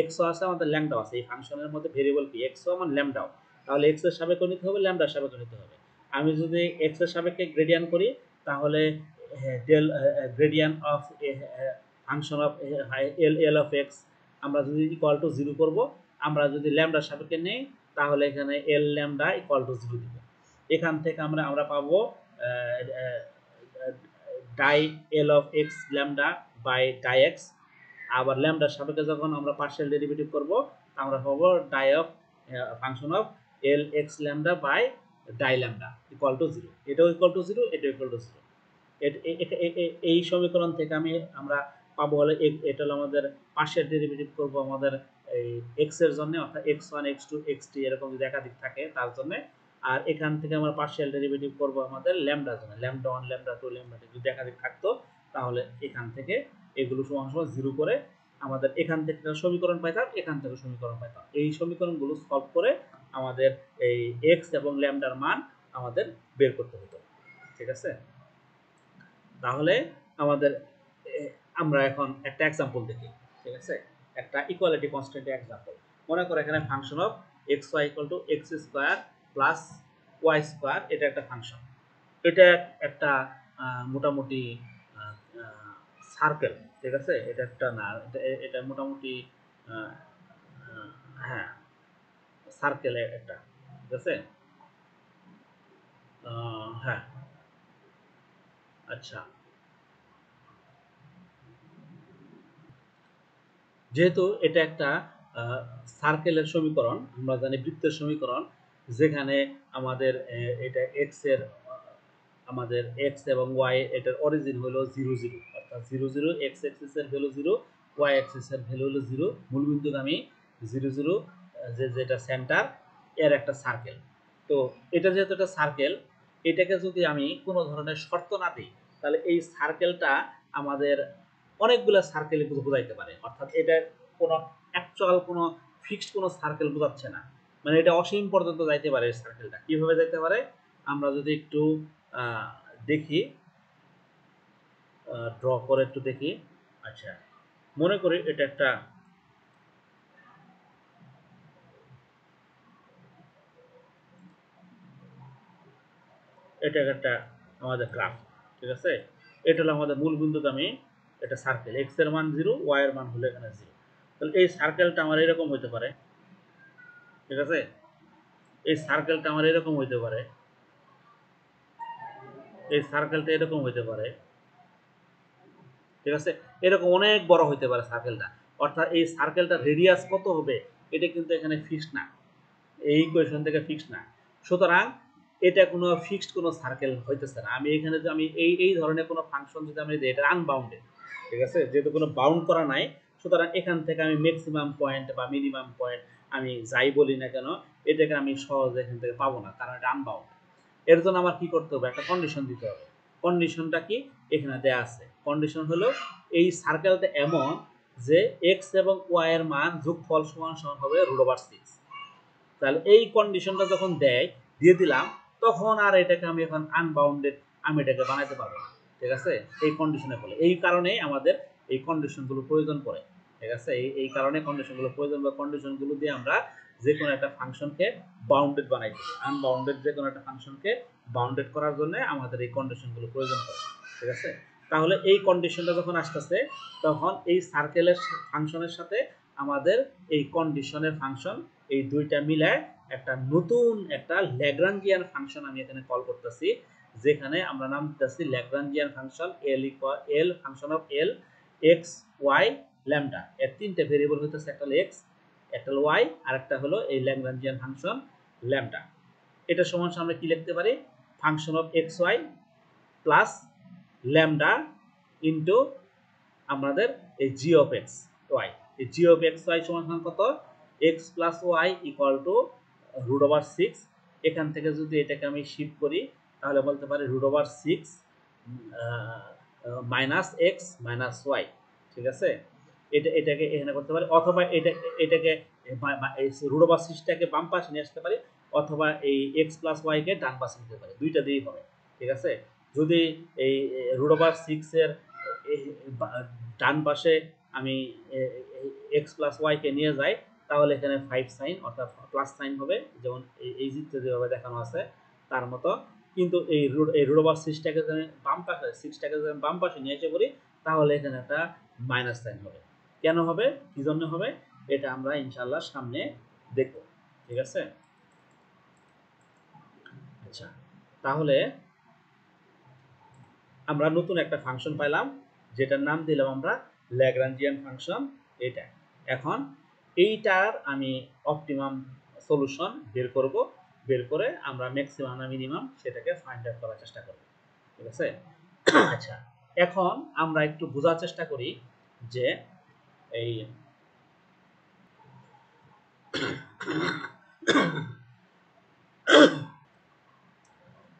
এক্সও আছে, আমাদের ল্যামডাও আছে, এই ফাংশনের মধ্যে ভেরিয়েবল কি এক্সও আমার ল্যামডাও, তাহলে এক্স এর সাপেক্ষে নিতে হবে, ল্যামডার সাপেক্ষে নিতে হবে। আমি যদি এক্স এর সাপেক্ষে গ্রেডিয়েন্ট করি, তাহলে del gradient of function of L of x আমরা যদি ইকুয়াল টু 0 করব, আমরা যদি ল্যামডার সাপেক্ষে নেই, তাহলে এখানে এল ল্যামডা ইকুয়াল টু 0 দিব। এখান থেকে আমরা পাবো die L of x lambda by die x, আবার ল্যামডার সাপেক্ষে যখন আমরা পার্শিয়াল ডেরিভেটিভ করব, আমরা পাবো die of function of L x lambda by die lambda equal to 0, এটাও ইকুয়াল টু 0, এটাও ইকুয়াল টু 0। এই সমীকরণ থেকে আমরা পাবো হলে এটা হলো আমাদের পার্শিয়াল ডেরিভেটিভ করব আমাদের এই এক্স এর জন্য, অর্থাৎ x1 x2 x3 এরকম যদি একাধিক থাকে তার জন্য, আর এখান থেকে আমরা পার্শিয়াল ডেরিভেটিভ করব আমাদের ল্যামডার জন্য, ল্যামডা 1 ল্যামডা 2 ল্যামডা 3 যদি একাধিক থাকতো, তাহলে এখান থেকে এগুলো সমান সমান 0 করে আমাদের এখান থেকে সমীকরণ পাইতাম, এখান থেকে সমীকরণ পাইতাম। এই সমীকরণগুলো সলভ করে আমাদের এই এক্স এবং ল্যামডার মান আমাদের বের করতে হতো, ঠিক আছে? তাহলে আমাদের আমরা এখন একটা এক্সাম্পল দেখি, ঠিক আছে? একটা ইকুয়ালিটি কনস্ট্যান্টের এক্সাম্পল মনে করো, এখানে function of x y equal to x square plus y square, এটা একটা ফাংশন, এটা একটা মোটামুটি সার্কেল, ঠিক আছে? এটা একটা না, এটা মোটামুটি হ্যাঁ সার্কেল একটা, ঠিক আছে? হ্যাঁ, আচ্ছা, যেহেতু এটা একটা সার্কেলের সমীকরণ, আমরা জানি বৃত্তের সমীকরণ, যেখানে আমাদের এটা এক্স এর আমাদের এক্স এবং ওয়াই এটার অরিজিন হলো 0 0, অর্থাৎ 0 0, এক্স অ্যাক্সিস এর ভ্যালু 0, ওয়াই অ্যাক্সিস এর ভ্যালু হলো 0, মূলবিন্দুগামী 0 0, যেটা সেন্টার এর একটা সার্কেল। তো এটা যেহেতু একটা সার্কেল, এটাকে যদি আমি কোনো ধরনের শর্ত না দিই, তাহলে এই সার্কেলটা আমাদের অনেকগুলো সার্কেল বোঝাইতে পারে। অর্থাৎ এটা কোনো অ্যাকচুয়াল কোনো ফিক্সড কোনো সার্কেল বোঝাচ্ছে না, মানে এটা অসীম পর্যন্ত যাইতে পারে। এই সার্কেলটা কিভাবে যাইতে পারে আমরা যদি একটু দেখি, ড্র করে একটু দেখি। আচ্ছা, মনে করি এটা একটা আমাদের গ্রাফ, ঠিক আছে। এটা হলো আমাদের মূল বিন্দুগামী এটা সার্কেল, এক্স এর মান 0, ওয়াই এর মান হলো এখানে 0। তাহলে এই সার্কেলটা আমার এরকম হইতে পারে, ঠিক আছে। এই সার্কেলটা আমার এরকম হইতে পারে, এই সার্কেলটা এরকম হইতে পারে, ঠিক আছে। এরকম অনেক বড় হইতে পারে সার্কেলটা। অর্থাৎ এই সার্কেলটা রেডিয়াস কত হবে এটা কিন্তু এখানে ফিক্সড না, এই ইকুয়েশন থেকে ফিক্সড না। সুতরাং এটা কোনো ফিক্সড কোনো সার্কেল হইতেছে না। আমি এখানে যে আমি এই ধরনের কোনো ফাংশন যদি আমি দিই, এটা আনবাউন্ডেড, ঠিক আছে, যেহেতু কোনো বাউন্ড করা নাই। সুতরাং এখান থেকে আমি ম্যাক্সিমাম পয়েন্ট বা মিনিমাম পয়েন্ট আমি যাই বলি না কেন, এটাকে আমি সহজে এখান থেকে পাবো না, কারণ এটা আনবাউন্ড। এর জন্য আমার কি করতে হবে, একটা কন্ডিশন দিতে হবে। কন্ডিশনটা কি এখানে দেয়া আছে। কন্ডিশন হলো এই সার্কেলটা এমন যে এক্স এবং ওয়াই এর মান যোগফল সমান সমান হবে √6। তাহলে এই কন্ডিশনটা যখন দিয়ে দিলাম, তখন আর এটাকে আমি এখন আনবাউন্ডেড আমি এটাকে বানাইতে পারবো না, ঠিক আছে। এই কন্ডিশনে বলে, এই কারণেই আমাদের এই কন্ডিশনগুলো প্রয়োজন পড়ে, ঠিক আছে। এই কারণে কন্ডিশনগুলো প্রয়োজন, বা কন্ডিশনগুলো দিয়ে আমরা যে কোনো একটা ফাংশনকে বাউন্ডেড বানাই দিই। আনবাউন্ডেড যে কোনো একটা ফাংশনকে বাউন্ডেড করার জন্য আমাদের এই কন্ডিশনগুলো প্রয়োজন পড়ে, ঠিক আছে। তাহলে এই কন্ডিশনটা যখন আসতেছে, তখন এই সার্কেলের ফাংশনের সাথে আমাদের এই কন্ডিশনের ফাংশন, এই দুইটা মিলায় একটা নতুন একটা ল্যাগ্রাঞ্জিয়ান ফাংশন আমি এখানে কল করতেছি, যেখানে আমরা নাম দিতেছি Lagrangian function L function of L x y lambda. এর তিনটে ভেরিয়েবল হইতেছে, একটা হলো এক্স, একটা হলো ওয়াই, আর একটা হলো এই ল্যাগ্রাঞ্জিয়ান ফাংশন ল্যামডা। এটা সমান আমরা কি লিখতে পারি, function of x y plus lambda into আমাদের এই জি অফ এক্স ওয়াই। এই জি অফ এক্স ওয়াই সমান কত, x plus y equal to √6। এখান থেকে যদি এটাকে আমি শিফট করি, তাহলে বলতে পারি √6 মাইনাস এক্স মাইনাস ওয়াই, ঠিক আছে। এটাকে এখানে করতে পারি, অথবা এটাকে √6টাকে বাম পাশে নিয়ে আসতে পারি, অথবা এই এক্স প্লাস ওয়াইকে ডান পাশে নিতে পারি, দুইটা দিয়েই হবে, ঠিক আছে। যদি এই √6 এর ডান পাশে আমি এক্স প্লাস ওয়াইকে নিয়ে যাই, তাহলে এখানে 5 সাইন অর্থাৎ প্লাস সাইন হবে, যেমন এই চিত্রে যেভাবে দেখানো আছে তার মতো। কিন্তু এই √6টাকে যদি বাম পাশে নিয়ে এসে করি, তাহলে এখানে একটা মাইনাস সাইন হবে। কেন হবে, কি জন্য হবে, এটা আমরা ইনশাআল্লাহ সামনে দেখব, ঠিক আছে। আচ্ছা, তাহলে আমরা নতুন একটা ফাংশন পাইলাম, যেটার নাম দিলাম আমরা ল্যাগ্রাঞ্জিয়ান ফাংশন। এটা এখন এইটার আমি অপটিমাম সলিউশন বের করে আমরা ম্যাক্সিমাম না মিনিমাম সেটাকে ফাইন্ড আউট করার চেষ্টা করব, ঠিক আছে। আচ্ছা, এখন আমরা একটু বোঝার চেষ্টা করি যে এই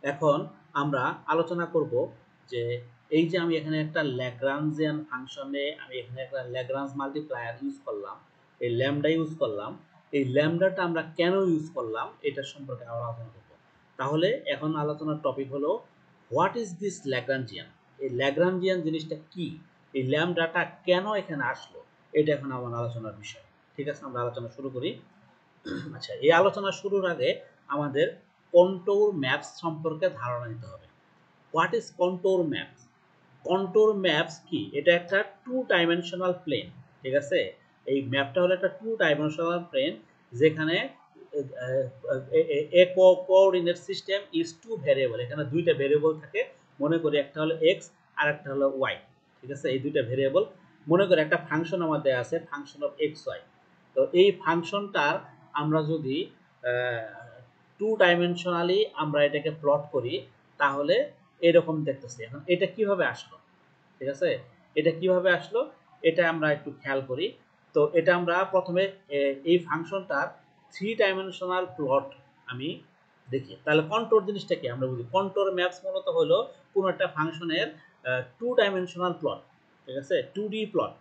এখন আমরা আলোচনা করব যে এই যে আমি এখানে একটা ল্যাগ্রাঞ্জিয়ান ফাংশনে আমি এখানে একটা ল্যাগ্রাঞ্জ মাল্টিপ্লায়ার ইউজ করলাম, এই ল্যামডা ইউজ করলাম, এই ল্যামডাটা আমরা কেন ইউজ করলাম এটা সম্পর্কে আমরা আলোচনা করব। তাহলে এখন আলোচনার টপিক হলো হোয়াট ইজ দিস ল্যাগ্রাঞ্জিয়ান। এই ল্যাগ্রাঞ্জিয়ান জিনিসটা কি, এই ল্যামডাটা কেন এখানে আসলো, এটা এখন আমার আলোচনার বিষয়, ঠিক আছে। আমরা আলোচনা শুরু করি। আচ্ছা, এই আলোচনা শুরুর আগে আমাদের কন্ট্যুর ম্যাপস সম্পর্কে ধারণা নিতে হবে। What is contour maps? Contour maps কি, এটা একটা 2 ডাইমেনশনাল প্লেন, ঠিক আছে। এই ম্যাপটা হলো একটা 2 ডাইমেনশনাল প্লেন, যেখানে এ কোঅর্ডিনেট সিস্টেম ইজ 2 ভেরিয়েবল। এখানে দুইটা ভেরিয়েবল থাকে, মনে করি একটা হলো এক্স আর একটা হলো ওয়াই, ঠিক আছে। এই দুইটা ভেরিয়েবল, মনে করি একটা ফাংশন আমাদের আছে, ফাংশন অফ এক্স ওয়াই। তো এই ফাংশনটার আমরা যদি 2 ডাইমেনশনালি আমরা এটাকে প্লট করি, তাহলে এরকম দেখতেছি। এখন এটা কিভাবে আসলো, ঠিক আছে, এটা কিভাবে আসলো এটা আমরা একটু খেয়াল করি। তো এটা আমরা প্রথমে এই ফাংশনটার 3 ডাইমেনশনাল প্লট আমি দেখি তাহলে কন্ট্রোর জিনিসটা কি আমরা বুঝি। কন্ট্রোর ম্যাপস মূলত হলো কোনো একটা ফাংশনের 2 ডাইমেনশনাল প্লট, ঠিক আছে, 2D প্লট,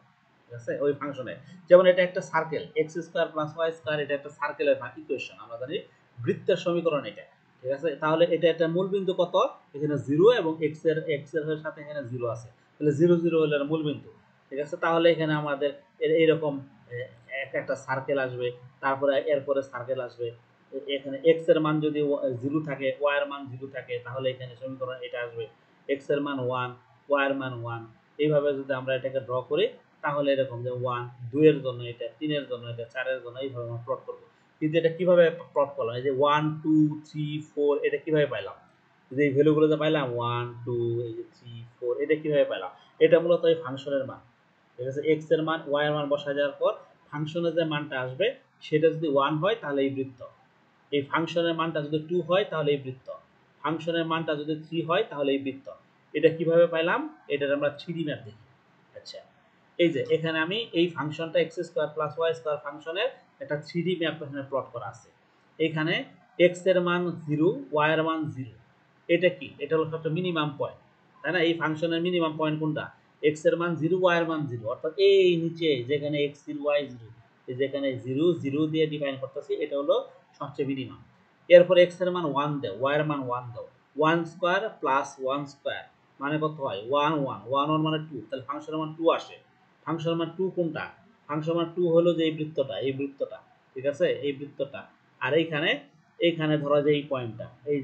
ঠিক আছে, ওই ফাংশনে। যেমন এটা একটা circle, x square plus y square, এটা একটা সার্কেলের ইকুয়েশন, আমরা জানি বৃত্তের সমীকরণ এটা, ঠিক আছে। তাহলে এটা একটা মূল বিন্দু কত, এখানে 0 এবং এক্স এর সাথে এখানে 0 আছে, তাহলে 0 0 হলো এর মূল বিন্দু, ঠিক আছে। তাহলে এখানে আমাদের এইরকম একটা সার্কেল আসবে, তারপরে এরপরে সার্কেল আসবে। এখানে এক্স এর মান যদি 0 থাকে, ওয়াই এর মান 0 থাকে, তাহলে এখানে সমীকরণ এটা আসবে এক্স এর মান 1, ওয়াই এর মান 1। এইভাবে যদি আমরা এটাকে ড্র করি তাহলে এরকম যে 1 2 এর জন্য এটা, 3 এর জন্য এটা, 4 এর জন্য, এইভাবে আমরা প্লট করব। কিন্তু এটা কিভাবে প্লট করলাম, এই যে 1 2 3 4 এটা কিভাবে পাইলাম, যে এই ভ্যালুগুলো যে পাইলাম 1 2 এই যে 3 4 এটা কিভাবে পাইলাম, এটা মূলত এই ফাংশনের মান, ঠিক আছে। এক্স এর মান ওয়াই এর মান বসা যাওয়ার পর ফাংশনের যে মানটা আসবে সেটা যদি 1 হয় তাহলে এই বৃত্ত, এই ফাংশনের মানটা যদি 2 হয় তাহলে এই বৃত্ত, ফাংশনের মানটা যদি 3 হয় তাহলে এই বৃত্ত। এটা কিভাবে পাইলাম, এটার আমরা 3D ম্যাপ দেখি। আচ্ছা, এই যে এখানে আমি এই ফাংশনটা x square plus y square ফাংশনের একটা 3D ম্যাপ এখানে প্লট করা আছে। এখানে এক্স এর মান 0, ওয়াই এর মান 0, এটা কি, এটা হলো সবচেয়ে মিনিমাম পয়েন্ট, তাই না। এই ফাংশনের মিনিমাম পয়েন্ট কোনটা, এক্স এর মান 0, ওয়াই এর মান 0, অর্থাৎ এই নিচে যেখানে এক্স 0 ওয়াই 0, এই যেখানে 0 0 দিয়ে ডিফাইন করতেছি, এটা হলো সবচেয়ে মিনিমাম। এরপর এক্স এর মান 1 দাও, ওয়াই এর মান 1 দাও, 1 স্কয়ার প্লাস 1 স্কয়ার মানে কত হয় 1 1 1 1 মানে 2, তাহলে ফাংশনের মান 2 আসে। ফাংশনের মান 2 কোনটা, ফাংশনের মান 2 হলো যে এই বৃত্তটা, এই বৃত্তটা, ঠিক আছে, এই বৃত্তটা। আর এইখানে ধরা যে এই পয়েন্টটা, এই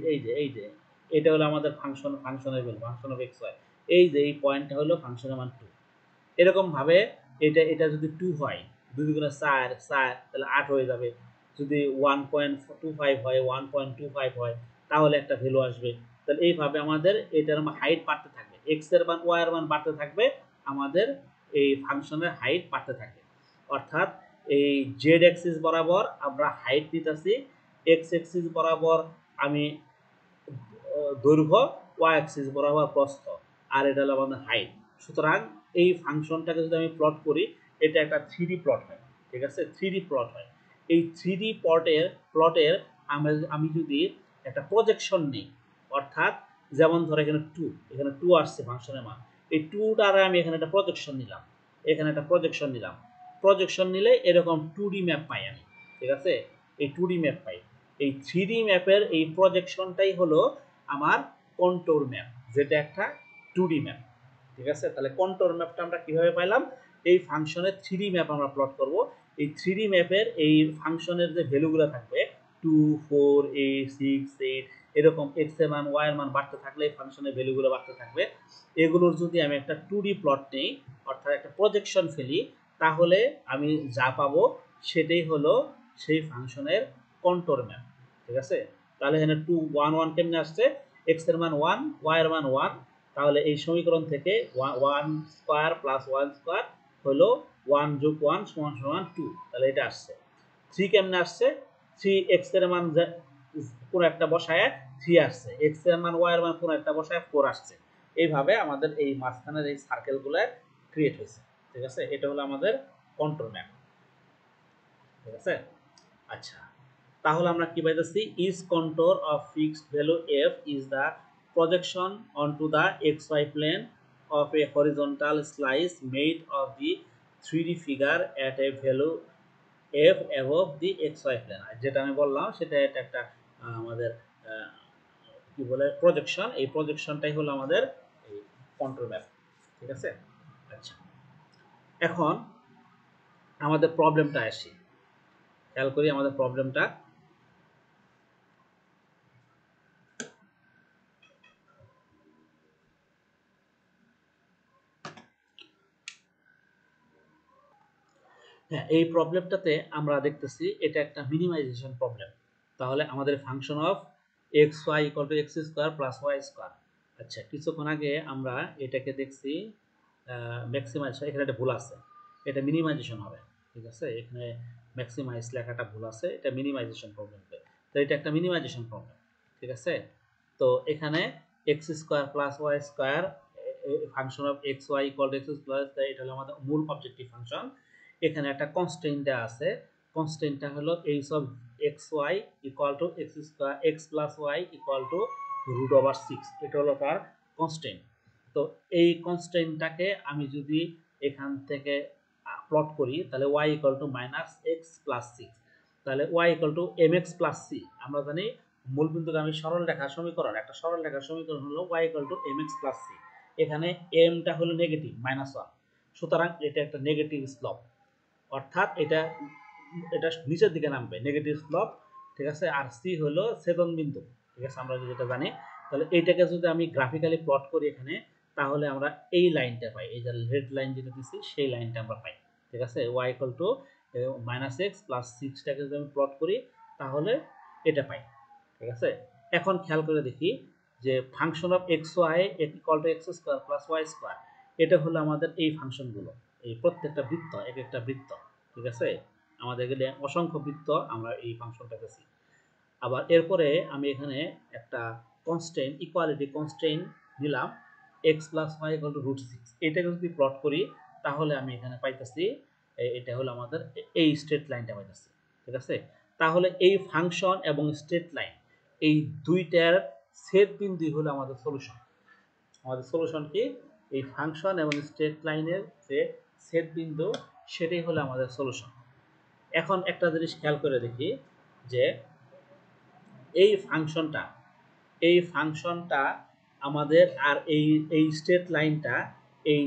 যে এটা হলো আমাদের ফাংশনের value, function of x y, এই যে এই পয়েন্টটা হলো ফাংশনের মান 2। এরকম ভাবে এটা যদি 2 হয়, 2 দুগুণে 4 4 তাহলে 8 হয়ে যাবে। যদি 1.25 হয়, 1.25 হয়, তাহলে একটা ভ্যালু আসবে। তাহলে এইভাবে আমাদের এটার হাইট বাড়তে থাকবে, এক্স এর মান ওয়াই এর মান বাড়তে থাকবে, আমাদের এই ফাংশনের হাইট বাড়তে থাকবে। অর্থাৎ এই জেড অ্যাক্সিস বরাবর আমরা হাইট নিতেছি, এক্স অ্যাক্সিস বরাবর আমি দৈর্ঘ্য, ওয়াই অ্যাক্সিস বরাবর প্রস্থ, আর এটা হলো আমাদের হাইট। সুতরাং এই ফাংশনটাকে যদি আমি প্লট করি, এটা একটা 3D প্লট হয়, ঠিক আছে, 3D প্লট হয়। এই 3D প্লটের আমি যদি একটা প্রজেকশন নিই, অর্থাৎ যেমন ধরো এখানে 2 আসছে ফাংশনের মান, এই 2টারে আমি এখানে একটা প্রজেকশন নিলাম, এখানে একটা প্রজেকশন নিলাম, প্রজেকশন নিলে এরকম 2D ম্যাপ পাই আমি, ঠিক আছে, এই 2D ম্যাপ পাই। এই 3D ম্যাপের এই প্রজেকশনটাই হলো আমার কন্ট্রোর ম্যাপ, যেটা একটা 2D ম্যাপ, ঠিক আছে। তাহলে কন্ট্রোর ম্যাপটা আমরা কিভাবে পাইলাম, এই ফাংশনের 3D ম্যাপ আমরা প্লট করব। এই 3D ম্যাপের এই ফাংশনের যে ভ্যালুগুলো থাকবে 2 4 8 6 8 এরকম এক্স এর মান ওয়াই এর মান বাড়তে থাকলে এই ফাংশনের ভ্যালুগুলো বাড়তে থাকবে। এগুলোর যদি আমি একটা 2D প্লট নেই, অর্থাৎ একটা প্রজেকশন ফেলি, তাহলে আমি যা পাবো সেটাই হলো সেই ফাংশনের কন্ট্রোর ম্যাপ, ঠিক আছে। তাহলে এখানে 2 1 1 কেমনে আসছে, এক্স এর মান 1, ওয়াই এর মান 1, তাহলে এই সমীকরণ থেকে 1 স্কয়ার প্লাস 1 স্কয়ার হলো 1 যোগ 1 সমান সমান 2, তাহলে এটা আসছে। 3 কেমনে আসছে, 3 এক্স এর মান কোন একটা বসায় 3 আসছে, এক্স এর মান ওয়াই এর মান কোন একটা বসায় 4 আসছে। এইভাবে আমাদের এই মাঝখানের এই সার্কেলগুলো ক্রিয়েট হয়েছে, ঠিক আছে। এটা হলো আমাদের কন্ট্রোল ম্যাপ, ঠিক আছে। আচ্ছা, তাহলে আমরা কি পাইতেছি, is contour of fixed value f is the projection onto the x y plane of a horizontal slice made of the 3D figure at a value f above the x y plane. যেটা আমি বললাম সেটা এটা একটা আমাদের কি বলে projection, এই প্রজেকশনটাই হলো আমাদের এই কন্ট্রোল ম্যাপ, ঠিক আছে। আচ্ছা, এখন আমাদের প্রবলেমটা আসি, খেয়াল করি আমাদের প্রবলেমটা। হ্যাঁ, এই প্রবলেমটাতে আমরা দেখতেছি এটা একটা মিনিমাইজেশন প্রবলেম। তাহলে আমাদের function of x y equal to x square plus y square. আচ্ছা, কিছুক্ষণ আগে আমরা এটাকে দেখছি ম্যাক্সিমাইজ, এখানে একটা ভুল আছে, এটা মিনিমাইজেশন হবে, ঠিক আছে। এখানে ম্যাক্সিমাইজ লেখাটা ভুল আছে, এটা মিনিমাইজেশন প্রবলেম হবে। তো এটা একটা মিনিমাইজেশন প্রবলেম, ঠিক আছে। তো এখানে x square plus y square function of x y equal to x plus, এটা হলো আমাদের মূল অবজেক্টিভ ফাংশন। এখানে একটা কনস্ট্রেইন দেওয়া আছে, কনস্ট্যান্টটা হলো H of x y equal to x square x plus y equal to √6, এটা হলো তার কনস্ট্যান্ট। তো এই কনস্ট্যান্টটাকে আমি যদি এখান থেকে প্লট করি তাহলে y ইকুয়াল টু -x+6, তাহলে y ইকুয়াল টু mx+c। আমরা জানি মূলবিন্দুগামী সরল রেখার সমীকরণ, একটা সরল রেখার সমীকরণ হলো y ইকুয়াল টু mx+c। এখানে m-টা হলো নেগেটিভ -1, সুতরাং এটা একটা নেগেটিভ স্লোপ, অর্থাৎ এটা এটা নিচের দিকে নামবে, নেগেটিভ স্লোপ, ঠিক আছে। আর সি হলো ছেদন বিন্দু, ঠিক আছে, আমরা যেটা জানি। তাহলে এইটাকে যদি আমি গ্রাফিক্যালি প্লট করি এখানে, তাহলে আমরা এই লাইনটা পাই, এই যে রেড লাইন যেটা দিচ্ছি সেই লাইনটা আমরা পাই, ঠিক আছে। y ইকুয়াল টু -x+6টাকে যদি আমি প্লট করি তাহলে এটা পাই, ঠিক আছে। এখন খেয়াল করে দেখি যে function of x y equal to x² + y², এটা হলো আমাদের এই ফাংশনগুলো, এই প্রত্যেকটা বৃত্ত, এক একটা বৃত্ত, ঠিক আছে। আমাদের গেলে অসংখ্য বৃত্ত আমরা এই ফাংশনটা পেয়েছি। আবার এরপরে আমি এখানে একটা কনস্ট্যান্ট, ইকুয়ালিটি কনস্ট্যান্ট নিলাম x + y = √6। এটাকে যদি প্লট করি তাহলে আমি এখানে পাইতেছি এটা হলো আমাদের এই স্ট্রেট লাইনটা পাইতেছি, ঠিক আছে। তাহলে এই ফাংশন এবং স্ট্রেট লাইন, এই দুইটার ছেদ বিন্দু হলো আমাদের সলিউশন। আমাদের সলিউশন কি? এই ফাংশন এবং স্ট্রেট লাইনের যে ছেদ বিন্দু, সেটাই হলো আমাদের সলিউশন। এখন একটা জিনিস খেয়াল করে দেখি যে এই ফাংশনটা আমাদের আর এই স্ট্রেট লাইনটা, এই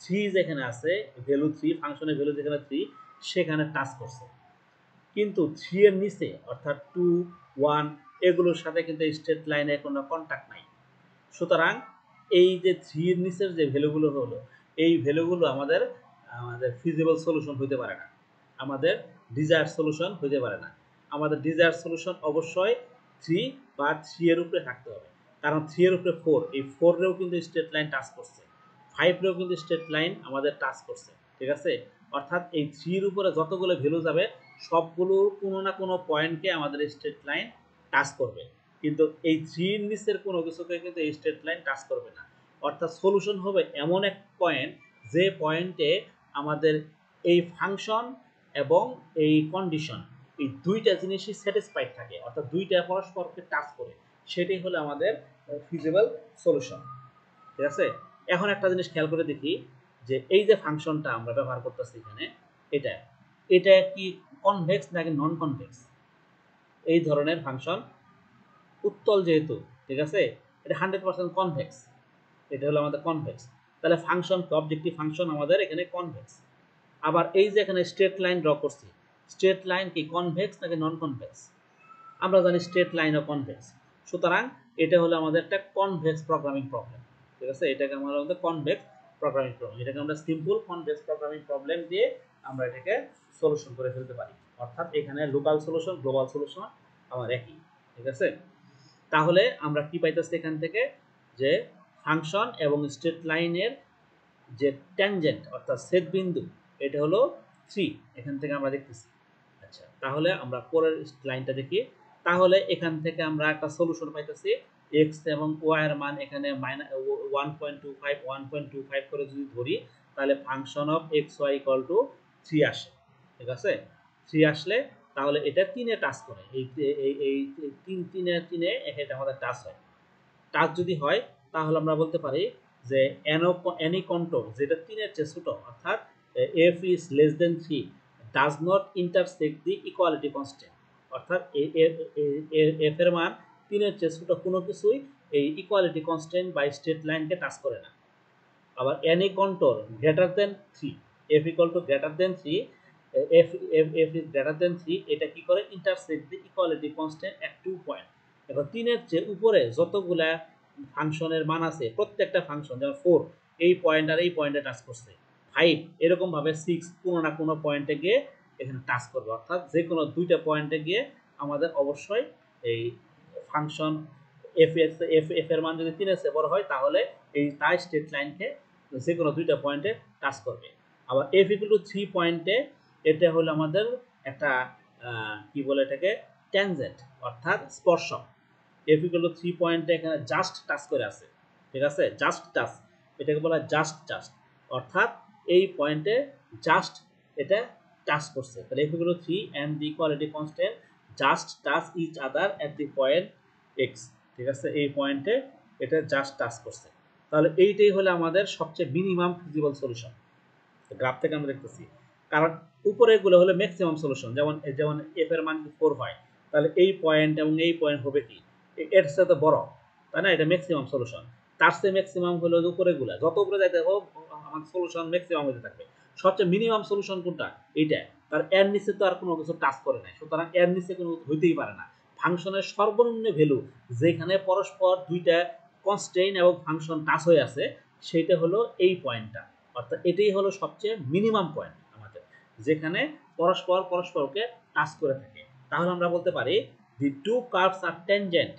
3 যেখানে আছে, ভ্যালু 3, ফাংশনের ভ্যালু যেখানে 3, সেখানে টাচ করছে। কিন্তু 3 এর নিচে অর্থাৎ 2, 1 এগুলোর সাথে কিন্তু এই স্ট্রেট লাইনের কোনো কন্টাক্ট নাই। সুতরাং এই যে 3 এর নিচের যে ভ্যালুগুলো হলো, এই ভ্যালুগুলো আমাদের ফিজিবল সলিউশন হইতে পারে না, আমাদের ডিজায়ার সলিউশন হইতে পারে না। আমাদের ডিজায়ার সলিউশন অবশ্যই 3 বা 3 এর উপরে থাকতে হবে, কারণ 3 এর উপরে 4, এই 4 রেও কিন্তু স্ট্রেট লাইন টাচ করছে, 5 রেও কিন্তু স্ট্রেট লাইন আমাদের টাচ করছে, ঠিক আছে। অর্থাৎ এই 3 এর উপরে যতগুলো ভ্যালু যাবে সবগুলোর কোনো না কোনো পয়েন্টকে আমাদের স্ট্রেট লাইন টাচ করবে, কিন্তু এই 3 এর নিচের কোনো কিছুকে কিন্তু এই স্ট্রেট লাইন টাচ করবে না। অর্থাৎ সলিউশন হবে এমন এক পয়েন্ট, যে পয়েন্টে আমাদের এই ফাংশন এবং এই কন্ডিশন, এই দুইটা জিনিসই স্যাটিসফাইড থাকে, অর্থাৎ দুইটা পরস্পরকে টাচ করে, সেটাই হলো আমাদের ফিজিবল সলিউশন, ঠিক আছে। এখন একটা জিনিস খেয়াল করে দেখি যে এই যে ফাংশনটা আমরা ব্যবহার করতেছি এখানে, এটা এটা কি কনভেক্স নাকি নন কনভেক্স? এই ধরনের ফাংশন উত্তল যেহেতু, ঠিক আছে, এটা 100% কনভেক্স, এটা হলো আমাদের কনভেক্স। তাহলে ফাংশন, অবজেক্টিভ ফাংশন আমাদের এখানে কনভেক্স। আবার এই যে এখানে স্ট্রেট লাইন ড্র করছি, স্ট্রেট লাইন কি কনভেক্স নাকি নন কনভেক্স? আমরা জানি স্ট্রেট লাইনও কনভেক্স, সুতরাং এটা হলো আমাদের একটা কনভেক্স প্রোগ্রামিং প্রবলেম, ঠিক আছে। এটাকে আমরা আমাদের কনভেক্স প্রোগ্রামিং প্রবলেম, এটাকে আমরা সিম্পল কনভেক্স প্রোগ্রামিং প্রবলেম দিয়ে আমরা এটাকে সলিউশন করে ফেলতে পারি। অর্থাৎ এখানে লোকাল সলিউশন, গ্লোবাল সলিউশন আমার একই, ঠিক আছে। তাহলে আমরা কি পাইতেছি এখান থেকে, যে ফাংশন এবং স্ট্রেট লাইনের যে ট্যানজেন্ট অর্থাৎ ছেদ বিন্দু, এটা হলো 3, এখান থেকে আমরা দেখতেছি। আচ্ছা, তাহলে আমরা পরের লাইনটা দেখি। তাহলে এখান থেকে আমরা একটা সলিউশন পাইতেছি, x এবং y এর মান এখানে 1.25 1.25 করে যদি ধরি, তাহলে ফাংশন অফ xy = 3 আসে, ঠিক আছে। 3 আসলে তাহলে এটা 3 এ টাচ করে, এই 3 এটা আমাদের টাচ হয়। টাচ যদি হয় তাহলে আমরা বলতে পারি যে any contour যেটা 3 এর চেয়ে ছোট, অর্থাৎ f is less than 3 does not intersect the equality constant, অর্থাৎ f এর মান 3 এর চেয়ে ছোট কোনো কিছুই এই ইকুয়ালিটি কনস্ট্যান্ট বা স্ট্রেট লাইনকে টাচ করে না। আবার any contour greater than 3, f = greater than 3, f is greater than 3, এটা কি করে? intersect the equality constant at 2 point. এখন 3 এর চেয়ে উপরে যতগুলা ফাংশনের মান আছে, প্রত্যেকটা ফাংশন, যেমন 4 এই পয়েন্ট আর এই পয়েন্টে টাচ করছে, 5 এরকম ভাবে 6 কোনো না কোনো পয়েন্টে গিয়ে এখানে টাচ করবে, অর্থাৎ যে কোনো দুইটা পয়েন্টে গিয়ে আমাদের অবশ্যই এই ফাংশন f এর মান যদি 3 এর চেয়ে বড় হয় তাহলে এই তাই স্ট্রেট লাইনকে যে কোনো দুইটা পয়েন্টে টাচ করবে। আবার f = 3 পয়েন্টে এটা হলো আমাদের একটা কি বলে এটাকে, ট্যানজেন্ট অর্থাৎ স্পর্শক। f = 3 পয়েন্টে এখানে জাস্ট টাচ করে আছে, ঠিক আছে, জাস্ট টাচ, এটাকে বলা হয় জাস্ট, অর্থাৎ এই পয়েন্টে জাস্ট এটা টাচ করছে, তাহলে f equal to 3 and the equality constant just touch each other at the point x, ঠিক আছে, এই পয়েন্টে এটা জাস্ট টাচ করছে। তাহলে এইটাই হলো আমাদের সবচেয়ে মিনিমাম ফিজিবল সলিউশন গ্রাফ থেকে আমরা দেখতেছি। কারণ উপরেগুলো হলো ম্যাক্সিমাম সলিউশন, যেমন যেমন এফ এর মান 4 হয়, তাহলে এই পয়েন্ট এবং এই পয়েন্ট হবে কি এর সাথে বড়, তাই না? এটা ম্যাক্সিমাম সলিউশন। তার চেয়ে ম্যাক্সিমাম হলো উপরেগুলা, যত উপরে যাইতে হবে আমাদের সলিউশন ম্যাক্সিমাম হতে থাকবে। সবচেয়ে মিনিমাম সলিউশন কোনটা? এইটা। তার এর নিচে তো আর কোনো কিছু টাচ করে নাই, সুতরাং এর নিচে কোনো হইতেই পারে না। ফাংশনের সর্বনিম্ন ভ্যালু যেখানে পরস্পর দুইটা কনস্ট্রেইন এবং ফাংশন টাচ হয়ে আছে সেটা হলো এই পয়েন্টটা, অর্থাৎ এটাই হলো সবচেয়ে মিনিমাম পয়েন্ট আমাদের, যেখানে পরস্পর পরস্পরকে টাচ করে থাকে। তাহলে আমরা বলতে পারি the two curves are tangent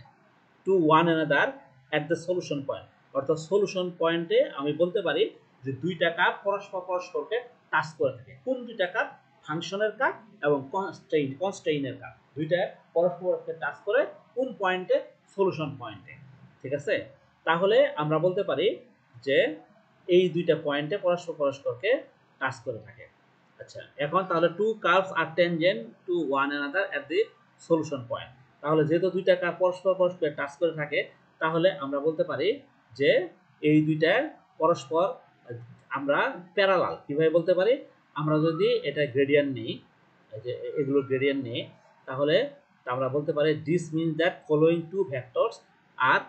to one another at the solution point, অর্থাৎ সলিউশন পয়েন্টে আমি বলতে পারি যে দুইটা কার্ভ পরস্পর পরস্পরকে টাচ করে থাকে। কোন দুইটা কার্ভ? ফাংশনের কার্ভ এবং কনস্ট্রেইনের কার্ভ, দুইটা পরস্পরকে টাচ করে কোন পয়েন্টে? সলিউশন পয়েন্টে, ঠিক আছে। তাহলে আমরা বলতে পারি যে এই দুইটা পয়েন্টে পরস্পর পরস্পরকে টাচ করে থাকে। আচ্ছা, এখন তাহলে two curves are tangent to one another at the solution point, তাহলে যেহেতু দুইটা কার্ভ পরস্পর পরস্পর টাচ করে থাকে তাহলে আমরা বলতে পারি যে এই দুইটা পরস্পর আমরা প্যারালাল। কিভাবে বলতে পারি? আমরা যদি এটা গ্রেডিয়েন্ট নিই, যে এগুলো গ্রেডিয়েন্ট নিই, তাহলে আমরা বলতে পারি this means that following two vectors are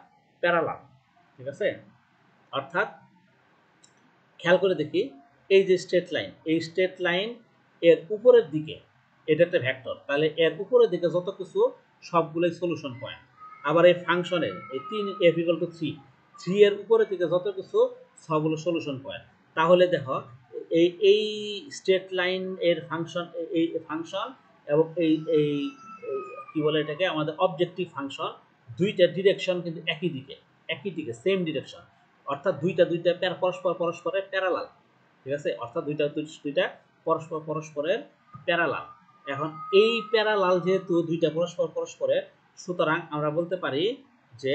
parallel, ঠিক আছে। অর্থাৎ খেয়াল করে দেখি এই যে স্ট্রেট লাইন, এই স্ট্রেট লাইন এর উপরের দিকে এটা একটা ভেক্টর, তাহলে এর উপরের দিকে যত কিছু সবগুলোই সলিউশন পয়েন্ট। আবার এই ফাংশনের এই 3 f equal to 3 এর উপরের দিকে যত কিছু সবগুলো সলিউশন পয়েন্ট। তাহলে দেখো এই স্ট্রেট লাইন এর ফাংশন, এই ফাংশন এবং এই এই কি বলে এটাকে আমাদের অবজেক্টিভ ফাংশন, দুইটা ডিরেকশন কিন্তু একই দিকে সেম ডিরেকশন, অর্থাৎ দুইটা পরস্পর পরস্পরের প্যারালাল, ঠিক আছে, অর্থাৎ দুইটা পরস্পর পরস্পরের প্যারালাল। এখন এই প্যারালাল যেহেতু দুইটা পরস্পর পরস্পরের, সুতরাং আমরা বলতে পারি যে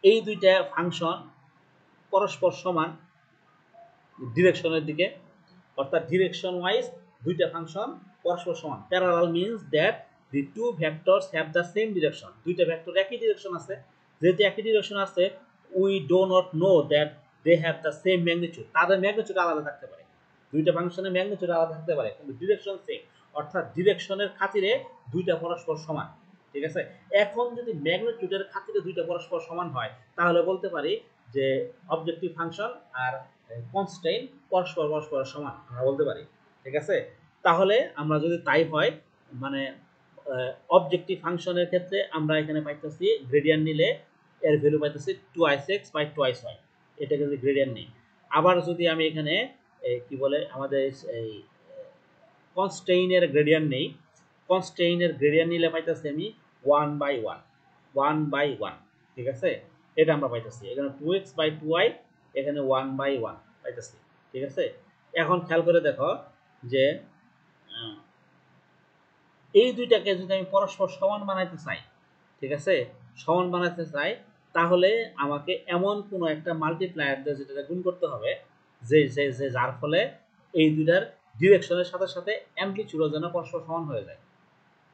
এই দুইটা ফাংশন পরস্পর সমান ডিরেকশনের দিকে, অর্থাৎ ডিরেকশন ওয়াইজ দুইটা ফাংশন পরস্পর সমান। Parallel means that the two vectors have the same direction, দুইটা ভেক্টর একই ডিরেকশন আছে, যেহেতু একই ডিরেকশন আছে we do not know that they have the same magnitude, তাদের ম্যাগনিটিউড আলাদা থাকতে পারে, দুইটা ফাংশনের ম্যাগনিটিউড আলাদা থাকতে পারে কিন্তু ডিরেকশন সেম, অর্থাৎ ডিরেকশনের খাতিরে দুইটা পরস্পর সমান, ঠিক আছে। এখন যদি ম্যাগনিটিউডের খাতিরে দুইটা পরস্পর সমান হয় তাহলে বলতে পারি যে অবজেক্টিভ ফাংশন আর কনস্ট্যান্ট পরস্পর পরস্পরের সমান আমরা বলতে পারি, ঠিক আছে। তাহলে আমরা যদি তাই হয়, মানে অবজেক্টিভ ফাংশনের ক্ষেত্রে আমরা এখানে পাইতেছি গ্রেডিয়েন্ট নিলে এর ভ্যালু পাইতেছি 2x বাই 2y, এটাকে যদি গ্রেডিয়েন্ট নিই। আবার যদি আমি এখানে কি বলে আমাদের এই কনস্ট্রেইনের গ্রেডিয়েন্ট নেই, কনস্ট্রেইনের গ্রেডিয়েন্ট নিলে পাইতেছি আমি 1/1, ঠিক আছে, এটা আমরা পাইতেছি এখানে 2x বাই 2y, এখানে 1/1 পাইতেছি, ঠিক আছে। এখন খেয়াল করে দেখো যে এই দুইটাকে যদি আমি পরস্পর সমান বানাইতে চাই, ঠিক আছে, সমান বানাইতে চাই, তাহলে আমাকে এমন কোনো একটা মাল্টিপ্লায়ার দিয়ে যেটা গুণ করতে হবে যে যার ফলে এই দুইটার ডিরেকশনের সাথে সাথে অ্যামপ্লিটিউডও যেন পরস্পর সমান হয়ে যায়।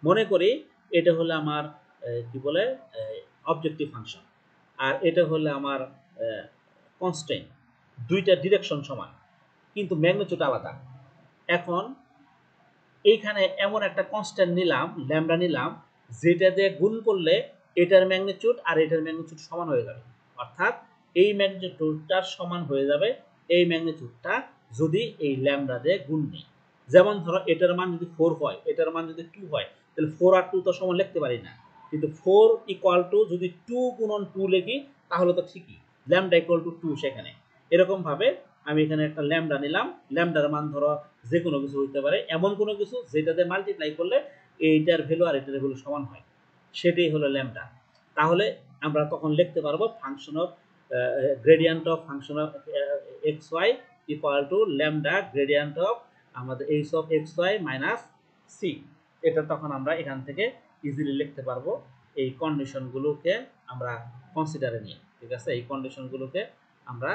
মনে করি এটা হলো আমার কি বলে অবজেক্টিভ ফাংশন, আর এটা হলো আমার কনস্ট্যান্ট, দুইটা ডিরেকশন সমান কিন্তু ম্যাগনিটিউড আলাদা। এখন এইখানে এমন একটা কনস্ট্যান্ট নিলাম, ল্যামডা নিলাম, যেটা দিয়ে গুণ করলে এটার ম্যাগনিটিউড আর এটার ম্যাগনিটিউড সমান হয়ে যাবে, অর্থাৎ এই ম্যাগনিটিউডটা সমান হয়ে যাবে এই ম্যাগনিটিউডটা যদি এই ল্যামডা দিয়ে গুণ নেই। যেমন ধরো এটার মান যদি 4 হয়, এটার মান যদি 2 হয়, তাহলে 4 আর 2 তো সমান লিখতে পারি না, কিন্তু 4 ইকুয়াল টু যদি 2 গুণন 2 লিখি তাহলে তো ঠিকই ল্যামডা ইকুয়াল টু 2 সেখানে। এরকম ভাবে আমি এখানে একটা ল্যামডা নিলাম, ল্যামডার মান ধরো যে কোনো কিছু হইতে পারে, এমন কোনো কিছু যেটাতে মাল্টিপ্লাই করলে এইটার ভ্যালু আর এটার ভ্যালু সমান হয়, সেটাই হলো ল্যামডা। তাহলে আমরা তখন লিখতে পারবো function of gradient of function of x y equal to lambda gradient of আমাদের h of x y minus c. এটা তখন আমরা এখান থেকে ইজিলি লিখতে পারবো এই কন্ডিশনগুলোকে আমরা কনসিডারে নিয়ে, ঠিক আছে, এই কন্ডিশনগুলোকে আমরা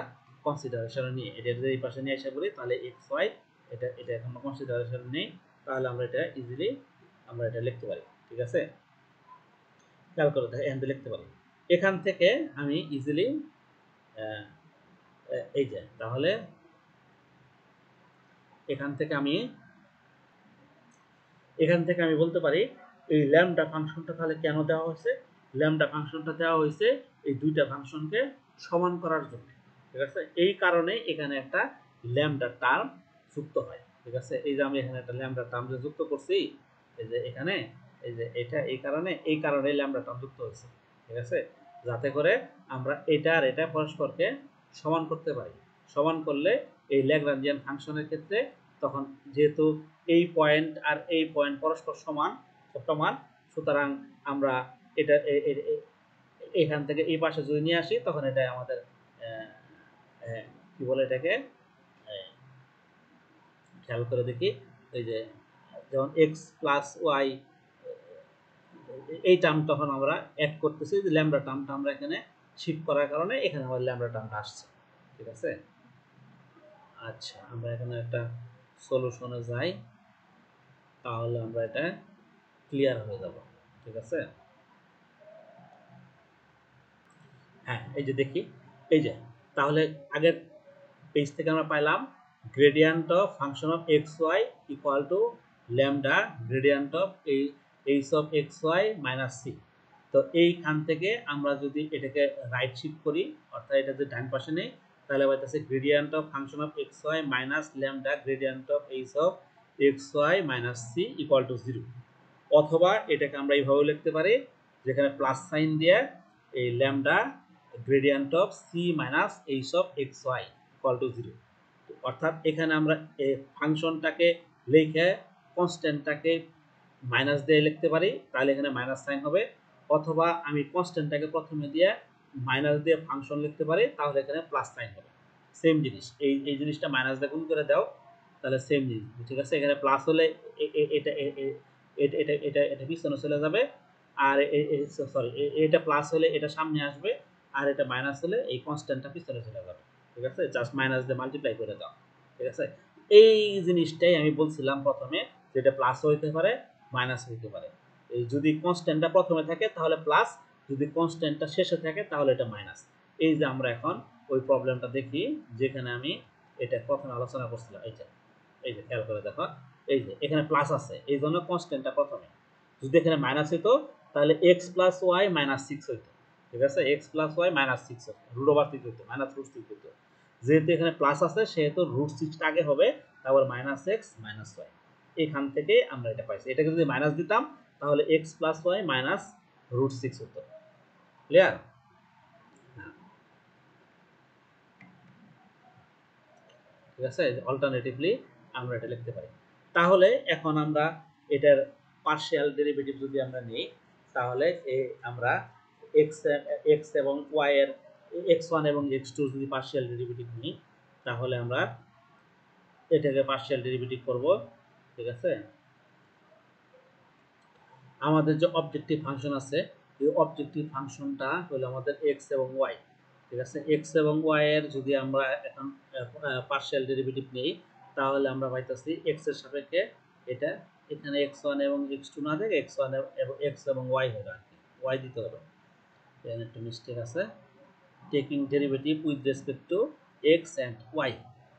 কনসিডারেশনে নিয়ে এটা যদি এই পাশে নিয়ে এসে বলি তাহলে এক্স ওয়াই এটা এটা এখন কনসিডারেশন নেই, তাহলে আমরা এটা ইজিলি আমরা এটা লিখতে পারি। ঠিক আছে, খেয়াল করে দেখো এখান থেকে লিখতে পারি। এখান থেকে আমি ইজিলি এই যে তাহলে এখান থেকে আমি বলতে পারি এই ল্যামডা ফাংশনটা তাহলে কেন দেওয়া হয়েছে। ল্যামডা ফাংশনটা দেওয়া হয়েছে এই দুইটা ফাংশনকে সমান করার জন্য। ঠিক আছে, এই কারণে এখানে একটা ল্যামডা টার্ম যুক্ত হয়। ঠিক আছে, এই যে আমি এখানে একটা ল্যামডা টার্ম যে যুক্ত করছি, এই যে এখানে এই যে এটা এই কারণে ল্যামডা টার্ম যুক্ত হয়েছে। ঠিক আছে, যাতে করে আমরা এটা আর এটা পরস্পরকে সমান করতে পারি। সমান করলে এই ল্যাগ্রাঞ্জিয়ান ফাংশনের ক্ষেত্রে তখন যেহেতু এই পয়েন্ট আর এই পয়েন্ট পরস্পর সমান, সুতরাং আমরা এটা এখান থেকে এই পাশে যদি নিয়ে আসি তখন এটা আমাদের কি বলে এটাকে খেয়াল করে দেখি, এই যে যেমন এক্স প্লাস ওয়াই এই টার্ম তখন আমরা অ্যাড করতেছি, যে ল্যামডা টার্মটা আমরা এখানে শিফট করার কারণে এখানে আমাদের ল্যামডা টার্মটা আসছে। ঠিক আছে, আচ্ছা আমরা এখানে একটা সলিউশনে যাই, তাহলে আমরা এটা ক্লিয়ার হয়ে যাব। ঠিক আছে, হ্যাঁ এই যে দেখি, এই যে তাহলে আগের পেজ থেকে আমরা পাইলাম gradient of function of x y equal to lambda gradient of H of x y minus c. তো এইখান থেকে আমরা যদি এটাকে রাইট শিফট করি, অর্থাৎ এটা যদি ডান পাশে নেই, তাহলে পাইতেছে gradient of function of x y minus lambda gradient of H of x y minus c equal to 0। অথবা এটাকে আমরা এইভাবে লিখতে পারি, যেখানে প্লাস সাইন দিয়ে এই lambda gradient of c minus H of x y equal to 0। অর্থাৎ এখানে আমরা এই ফাংশনটাকে লিখে কনস্ট্যান্টটাকে মাইনাস দিয়ে লিখতে পারি, তাহলে এখানে মাইনাস সাইন হবে। অথবা আমি কনস্ট্যান্টটাকে প্রথমে দিয়ে মাইনাস দিয়ে ফাংশন লিখতে পারি, তাহলে এখানে প্লাস সাইন হবে। সেম জিনিস, এই জিনিসটা মাইনাস দিয়ে গুণ করে দাও, তাহলে সেম জিনিস। ঠিক আছে, এখানে প্লাস হলে এটা এটা এটা এটা এটা পিছনে চলে যাবে, আর সরি এটা প্লাস হলে এটা সামনে আসবে, আর এটা মাইনাস হলে এই কনস্ট্যান্টটা পিছনে চলে যাবে। ঠিক আছে, জাস্ট মাইনাস দিয়ে মাল্টিপ্লাই করে দাও। ঠিক আছে, এই জিনিসটাই আমি বলছিলাম প্রথমে, যেটা প্লাস হইতে পারে মাইনাস হইতে পারে। এই যদি কনস্ট্যান্টটা প্রথমে থাকে তাহলে প্লাস, যদি কনস্ট্যান্টটা শেষে থাকে তাহলে এটা মাইনাস। এই যে আমরা এখন ওই প্রবলেমটা দেখি, যেখানে আমি এটা প্রথমে আলোচনা করছিলাম। এই যে খেয়াল করে দেখো, এই যে এখানে প্লাস আছে, এই জন্য কনস্ট্যান্টটা প্রথমে। যদি এখানে মাইনাস হইতো তাহলে এক্স প্লাস ওয়াই মাইনাস 6 হইতো। ঠিক আছে, এক্স প্লাস ওয়াই মাইনাস 6 হতো, রুট ওভার 6 হইতো, মাইনাস রুট 6 হইতো। যেহেতু এখানে প্লাস আছে সেহেতু রুট 6টা আগে হবে, তারপর মাইনাস এক্স মাইনাস ওয়াই। এখান থেকে আমরা এটা পাইছি। এটাকে যদি মাইনাস দিতাম তাহলে x plus y minus root 6 হতো। ক্লিয়ার? ঠিক আছে, অল্টারনেটিভলি আমরা এটা লিখতে পারি। তাহলে এখন আমরা এটার পার্শিয়াল ডেরিভেটিভ যদি আমরা নিই, তাহলে আমরা এক্স এবং ওয়াই এর x1 এবং x2 যদি পার্শিয়াল ডেরিভেটিভ নিই, তাহলে আমরা এটাকে পার্শিয়াল ডেরিভেটিভ করব। ঠিক আছে, আমাদের যে অবজেক্টিভ ফাংশন আছে, এই অবজেক্টিভ ফাংশনটা হলো আমাদের এক্স এবং ওয়াই। ঠিক আছে, এক্স এবং ওয়াই এর যদি আমরা এখন পার্শিয়াল ডেরিভেটিভ নেই, তাহলে আমরা পাইতেছি এক্স এর সাপেক্ষে এটা, এখানে x1 এবং x2 না থেকে x1 এবং x এবং y হবে, আর কি y দিতে হবে। এখানে একটা মিস্টেক আছে, taking derivative with respect two x and y।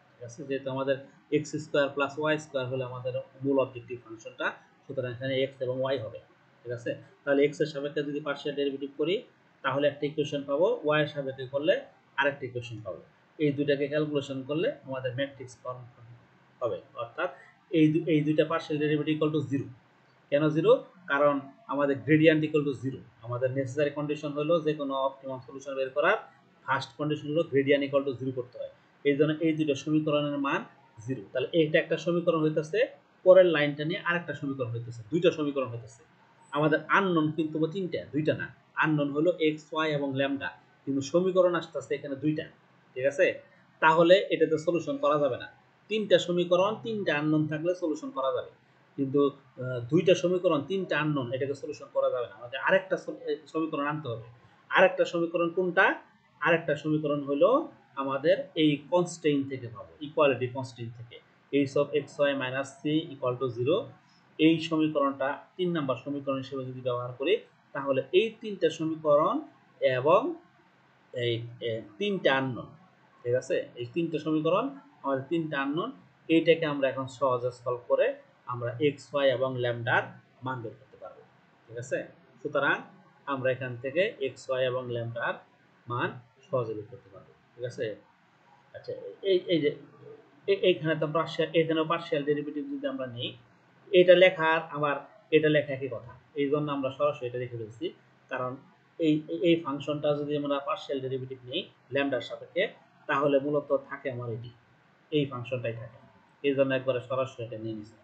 ঠিক আছে, যেহেতু আমাদের x square plus y square হলো আমাদের মূল অবজেক্টিভ ফাংশনটা, সুতরাং এখানে x এবং y হবে। ঠিক আছে, তাহলে x এর সাপেক্ষে যদি পার্শিয়াল ডেরিভেটিভ করি তাহলে একটা ইকুয়েশন পাবো, y এর সাপেক্ষে করলে আরেকটা ইকুয়েশন পাবো। এই দুটাকে ক্যালকুলেশন করলে আমাদের ম্যাট্রিক্স ফর্ম হবে, অর্থাৎ এই দুইটা পার্শিয়াল ডেরিভেটিভ ইকুয়াল টু 0। কেন 0? কারণ আমাদের গ্রেডিয়েন্ট ইকুয়াল টু 0। আমাদের নেসেসারি কন্ডিশন হলো যে কোনো অপটিমাম সলিউশন বের করার ফার্স্ট কন্ডিশন হলো গ্রেডিয়েন্ট ইকুয়াল টু 0 করতে হয়। এই জন্য এই দুটো সমীকরণের মান 0। তাহলে এইটা একটা সমীকরণ হইতেছে, পরের লাইনটা নিয়ে আরেকটা সমীকরণ হইতেছে, দুইটা সমীকরণ হইতেছে। আমাদের আননোন কিন্তু তিনটা, দুইটা না। আননোন হলো এক্স ওয়াই এবং ল্যামডা, কিন্তু সমীকরণ আসতেছে এখানে দুইটা। ঠিক আছে, তাহলে এটাতে সলিউশন করা যাবে না। তিনটা সমীকরণ, তিনটা আননোন থাকলে সলিউশন করা যাবে, কিন্তু দুইটা সমীকরণ তিনটা আননোন, এটাকে সলিউশন করা যাবে না। আমাদের আরেকটা সমীকরণ আনতে হবে। আরেকটা সমীকরণ কোনটা? আরেকটা সমীকরণ হলো আমাদের এই কনস্ট্রেইন থেকে পাবো, ইকুয়ালিটি কনস্ট্রেইন থেকে। H of x y minus c equal to 0, এই সমীকরণটা 3 নম্বর সমীকরণ হিসেবে যদি ব্যবহার করি, তাহলে এই তিনটা সমীকরণ এবং এই তিনটা আননোন, ঠিক আছে, এই তিনটা সমীকরণ আমাদের তিনটা আননোন, এইটাকে আমরা এখন সহজে সলভ করে আমরা এক্স ওয়াই এবং ল্যামডার মান বের করতে পারবো, ঠিক আছে। সুতরাং আমরা এখান থেকে এক্স ওয়াই এবং ল্যামডার মান সহজে বের করতে পারবো, ঠিক আছে। আচ্ছা, এই যে এইখানে তো পার্শিয়াল, এখানেও পার্শিয়াল ডেরিভেটিভ যদি আমরা নিই, এটা লেখার আবার এটা লেখা একই কথা, এই জন্য আমরা সরাসরি এটা লিখে ফেলছি। কারণ এই ফাংশনটা যদি আমরা পার্শিয়াল ডেরিভেটিভ নিই ল্যামডার সাপেক্ষে, তাহলে মূলত থাকে আমার এই ফাংশনটাই থাকে, এই জন্য একবারে সরাসরি এটা নিয়ে নিছি,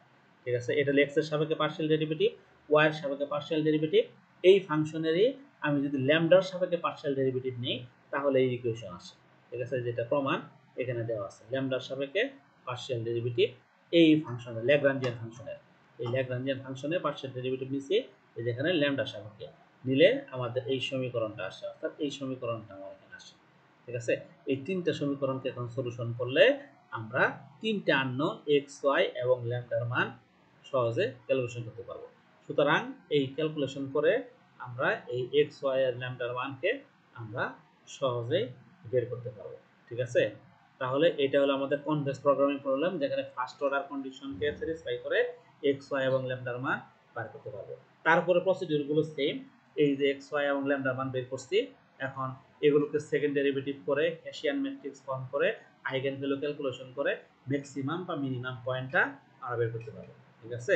ঠিক আছে। এটা এক্স এর সাপেক্ষে পার্শিয়াল ডেরিভেটিভ, ওয়াই এর সাপেক্ষে পার্শিয়াল ডেরিভেটিভ, এই ফাংশনেরই আমি যদি ল্যামডার সাপেক্ষে পার্শিয়াল ডেরিভেটিভ নিই তাহলে এই ইকুয়েশন আসে, ঠিক আছে। যেটা প্রমাণ এখানে দেওয়া আছে, ল্যামডার সাপেক্ষে পার্শিয়াল ডেরিভেটিভ এই ফাংশনের, ল্যাগ্রাঞ্জিয়ান ফাংশনের, এই ল্যাগ্রাঞ্জিয়ান ফাংশনে পার্শিয়াল ডেরিভেটিভ নিছি, এই যেখানে ল্যামডার সাপেক্ষে নিলে আমাদের এই সমীকরণটা আসে, অর্থাৎ এই সমীকরণটা আমার এখানে আসে, ঠিক আছে। এই তিনটা সমীকরণকে এখন সলিউশন করলে আমরা তিনটা আননোন এক্স ওয়াই এবং ল্যামডার মান সহজে ক্যালকুলেশন করতে পারবো। সুতরাং এই ক্যালকুলেশন করে আমরা এই এক্স ওয়াই এর ল্যামডার মানকে আমরা সহজেই বের করতে পারবো, ঠিক আছে। তাহলে এটা হলো আমাদের কনভেক্স প্রোগ্রামিং প্রবলেম, যেখানে ফার্স্ট অর্ডার কন্ডিশনকে স্যাটিসফাই করে এক্স ওয়াই এবং ল্যামডার মান বের করতে পারবো। তারপরে প্রসিডিউরগুলো সেম, এই যে এক্স ওয়াই এবং ল্যামডার মান বের করছি, এখন এগুলোকে সেকেন্ড ডেরিভেটিভ করে হেসিয়ান ম্যাট্রিক্স ফর্ম করে আইগেন ভ্যালু ক্যালকুলেশন করে ম্যাক্সিমাম বা মিনিমাম পয়েন্টটা আমরা বের করতে পারবো, ঠিক আছে।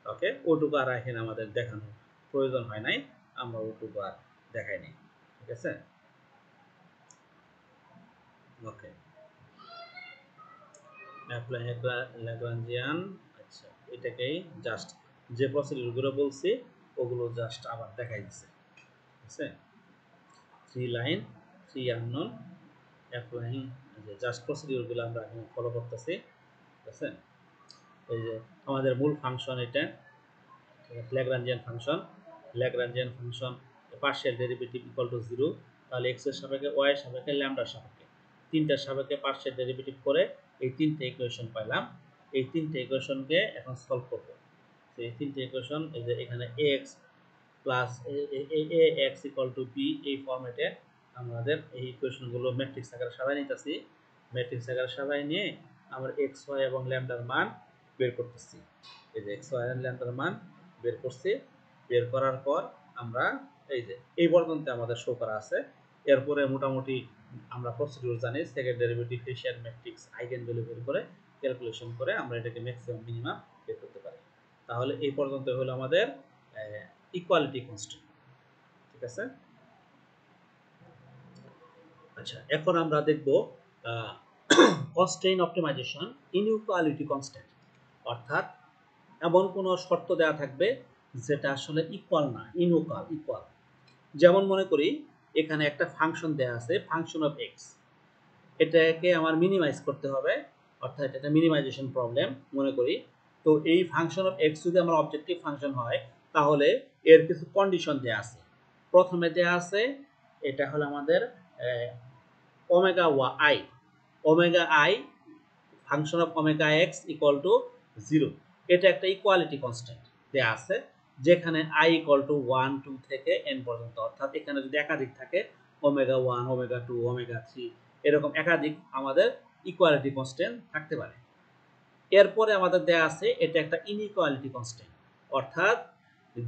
ওকে, ওটুকু আর এখানে আমাদের দেখানোর প্রয়োজন হয় নাই, আমরা ওটুকু আর দেখাই নাই, ঠিক আছে। ওকে, অ্যাপ্লাই ল্যাগ্রাঞ্জিয়ান, আচ্ছা এটাকেই জাস্ট যে প্রসিডিউরগুলো বলছি ওগুলো জাস্ট আবার দেখাই দিচ্ছে, ঠিক আছে। 3 লাইন 3 আননোন অ্যাপ্লাইং, যে জাস্ট প্রসিডিউরগুলো আমরা এখন ফলো করতেছি, ঠিক আছে। এই যে আমাদের মূল ফাংশন এটা Lagrangian function, Lagrangian function partial derivative equal to 0, তাহলে এক্স এর সাপেক্ষে ওয়াই এর সাপেক্ষে ল্যামডার সাপেক্ষে তিনটার সাপেক্ষে পার্শিয়াল ডেরিভেটিভ করে এই তিনটে ইকুয়েশন পাইলাম, এই তিনটে ইকুয়েশনকে এখন সলভ করব। এই তিনটে ইকুয়েশন, এই যে এখানে x plus a x equal to b, এই ফরম্যাটে আমাদের এই ইকুয়েশনগুলো ম্যাট্রিক্স আকারে সাজাই নিতেছি, ম্যাট্রিক্স আকারে সাজাই নিয়ে আমরা এক্স ওয়াই এবং ল্যামডার মান বের করতেছি। এই যে এক্স ওয়াই এবং ল্যামডার মান বের করছি, বের করার পর আমরা এই যে এই পর্যন্ত আমাদের শো করা আছে। এরপরে মোটামুটি আমরা প্রসিডিউর জানি, second derivative Hessian matrix eigenvalue বের করে ক্যালকুলেশন করে আমরা এটাকে ম্যাক্সিমাম মিনিমাম বের করতে পারি। তাহলে এই পর্যন্ত হলো আমাদের ইকুয়ালিটি কনস্ট্যান্ট, ঠিক আছে। আচ্ছা, এখন আমরা দেখব কনস্ট্রেইন অপটিমাইজেশন ইনইকুয়ালিটি কনস্ট্যান্ট, অর্থাৎ এমন কোনো শর্ত দেওয়া থাকবে যেটা আসলে ইকুয়াল না, ইকুয়াল। যেমন মনে করি এখানে একটা ফাংশন দেওয়া আছে, ফাংশন অফ এক্স, এটাকে আমার মিনিমাইজ করতে হবে, অর্থাৎ এটা মিনিমাইজেশন প্রবলেম মনে করি। তো এই ফাংশন অফ এক্স যদি আমার অবজেক্টিভ ফাংশন হয়, তাহলে এর কিছু কন্ডিশন দেওয়া আছে। প্রথমে দেওয়া আছে এটা হলো আমাদের omega I, omega I function of omega x equal to 0, এটা একটা ইকুয়ালিটি কনস্ট্যান্ট দেওয়া আছে, যেখানে আই ইকুয়াল টু 1 2 থেকে n পর্যন্ত, অর্থাৎ এখানে যদি একাধিক থাকে ওমেগা 1 ওমেগা 2 ওমেগা 3 এরকম একাধিক আমাদের ইকুয়ালিটি কনস্ট্যান্ট থাকতে পারে। এরপরে আমাদের দেওয়া আছে এটা একটা ইনইকুয়ালিটি কনস্ট্যান্ট, অর্থাৎ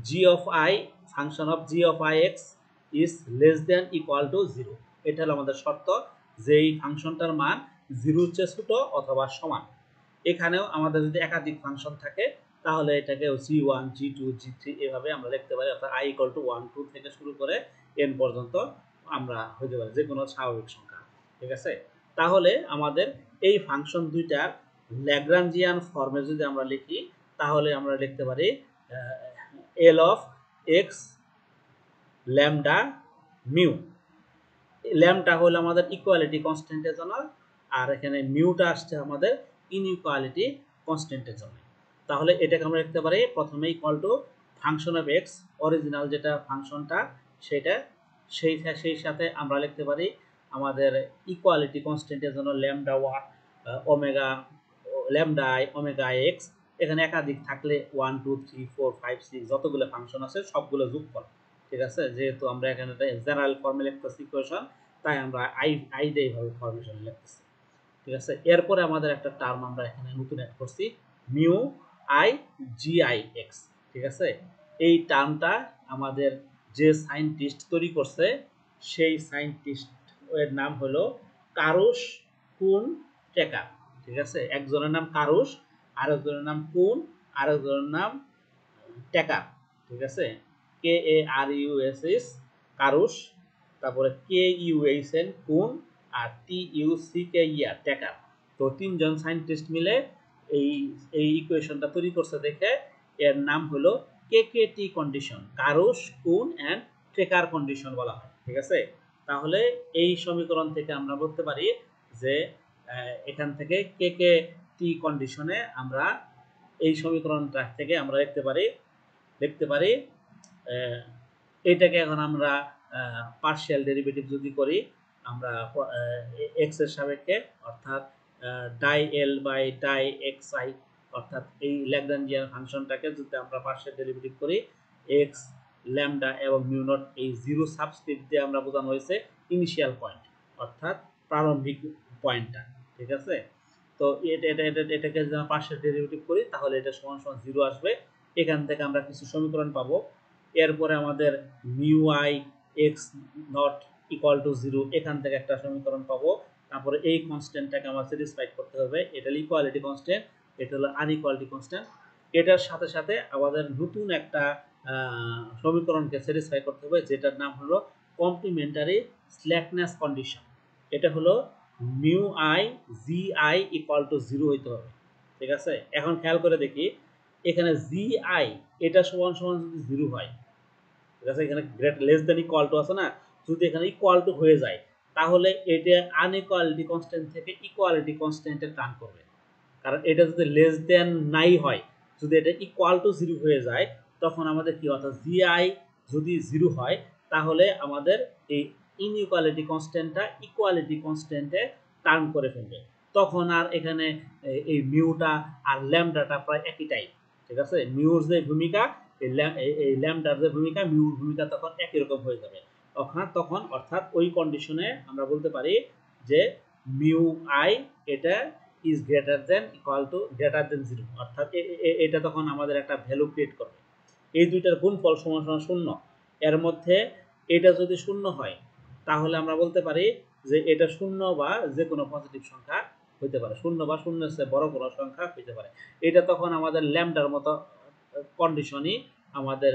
g of i, function of g of i x is less than equal to 0, এটা হলো আমাদের শর্ত যে এই ফাংশনটার মান 0 চেয়ে ছোট অথবা সমান। এখানেও আমাদের যদি একাধিক ফাংশন থাকে তাহলে এটাকে g1 g2 g3 এভাবে আমরা লিখতে পারি, অর্থাৎ i ইকুয়াল টু 1 2 থেকে শুরু করে n পর্যন্ত আমরা হতে পারি যে কোনো স্বাভাবিক সংখ্যা, ঠিক আছে। তাহলে আমাদের এই ফাংশন দুইটার ল্যাগ্রাঞ্জিয়ান ফর্মে যদি আমরা লিখি, তাহলে আমরা লিখতে পারি এল of x lambda mu, lambda হলো আমাদের ইকুয়ালিটি কনস্ট্যান্টের জন্য, আর এখানে মিউটা আসছে আমাদের ইনইকুয়ালিটি কনস্ট্যান্টের জন্য। তাহলে এটাকে আমরা লিখতে পারি প্রথমে equal to function of x, original যেটা ফাংশনটা সেটা, সেই সাথে আমরা লিখতে পারি আমাদের ইকুয়ালিটি কনস্ট্যান্টের জন্য lambda omega lambda I omega x, এখানে একাধিক থাকলে 1 2 3 4 5 6 যতগুলো ফাংশন আছে সবগুলো যোগ কর, ঠিক আছে। যেহেতু আমরা এখানে জেনারেল ফর্মে লিখতেছি ইকুয়েশন, তাই আমরা আই দিয়ে এইভাবে ফর্মেশন লিখতেছি, ঠিক আছে। এরপরে আমাদের একটা টার্ম আমরা এখানে নতুন অ্যাড করছি, mu I G I x, ঠিক আছে। এই টার্মটা আমাদের যে সায়েন্টিস্ট তৈরি করছে সেই সায়েন্টিস্ট এর নাম হলো কারুশ কুন টেকার, ঠিক আছে। একজনের নাম কারুশ, আরেকজনের নাম কুন, আরেকজনের নাম টেকার, ঠিক আছে। কে এ আর ইউ এস এস কারুশ, তারপরে কে ইউ এইচ এন কুন, আর টি ইউ সি কে ইয়ার টেকার। তো তিনজন সায়েন্টিস্ট মিলে এই এই ইকুয়েশনটা তৈরি করছে দেখে এর নাম হলো কে কে টি কন্ডিশন, কারুশ কুন অ্যান্ড টেকার কন্ডিশন বলা হয়, ঠিক আছে। তাহলে এই সমীকরণ থেকে আমরা বলতে পারি যে এখান থেকে কে কে টি কন্ডিশনে আমরা এই সমীকরণটা থেকে আমরা লিখতে পারি এটাকে এখন আমরা পার্শিয়াল ডেরিভেটিভ যদি করি আমরা এক্স এর সাপেক্ষে, অর্থাৎ die L by die x i, অর্থাৎ এই ল্যাগ্রাঞ্জিয়ান ফাংশনটাকে যদি আমরা পার্শিয়াল ডেরিভেটিভ করি, এক্স ল্যামডা এবং মিউ নট এই জিরো সাবস্ক্রিপ্ট দিয়ে আমরা বোঝানো হয়েছে ইনিশিয়াল পয়েন্ট, অর্থাৎ প্রারম্ভিক পয়েন্টটা, ঠিক আছে। তো এটাকে যদি আমরা পার্শিয়াল ডেরিভেটিভ করি তাহলে এটা সমান সমান জিরো আসবে। এখান থেকে আমরা কিছু সমীকরণ পাবো। এরপরে আমাদের mu I x not equal two zero, এখান থেকে একটা সমীকরণ পাবো। তারপরে এই কনস্ট্যান্টটাকে আমার স্যাটিসফাইড করতে হবে, এটা হলো ইকুয়ালিটি কনস্ট্যান্ট, এটা হলো আনইকুয়ালিটি কনস্ট্যান্ট। এটার সাথে সাথে আমাদের নতুন একটা সমীকরণকে স্যাটিসফাই করতে হবে, যেটার নাম হলো কমপ্লিমেন্টারি স্ল্যাকনেস কন্ডিশন। এটা হলো mu I G I equal to zero হইতে হবে, ঠিক আছে। এখন খেয়াল করে দেখি এখানে জি আই এটা সমান সমান যদি জিরো হয়, ঠিক আছে, এখানে great less than equal two আছে না, যদি এখানে ইকুয়াল টু হয়ে যায় তাহলে এটা আনইকুয়ালিটি কনস্ট্যান্ট থেকে ইকুয়ালিটি কনস্ট্যান্টে টার্ন করবে। কারণ এটা যদি লেস দেন নাই হয়, যদি এটা ইকুয়াল টু জিরো হয়ে যায় তখন আমাদের কি, অর্থাৎ জি আই যদি জিরো হয় তাহলে আমাদের এই ইনইকুয়ালিটি কনস্ট্যান্টটা ইকুয়ালিটি কনস্ট্যান্টে টার্ন করে ফেলবে। তখন আর এখানে এই মিউটা আর ল্যামডাটা প্রায় একই টাইপ, ঠিক আছে। মিউর যে ভূমিকা এই ল্যামডার যে ভূমিকা, মিউর ভূমিকা তখন একই রকম হয়ে যাবে। অর্থাৎ ওই কন্ডিশনে আমরা বলতে পারি যে মিউ আই এটা is greater than equal two greater than zero, অর্থাৎ এটা তখন আমাদের একটা ভ্যালু ক্রিয়েট করবে। এই দুইটার গুণফল সমান সমান শূন্য, এর মধ্যে এটা যদি শূন্য হয় তাহলে আমরা বলতে পারি যে এটা শূন্য বা যে কোনো পজিটিভ সংখ্যা হইতে পারে, শূন্য বা শূন্যের চেয়ে বড় কোনো সংখ্যা হইতে পারে। এটা তখন আমাদের ল্যামডার মতো কন্ডিশনই আমাদের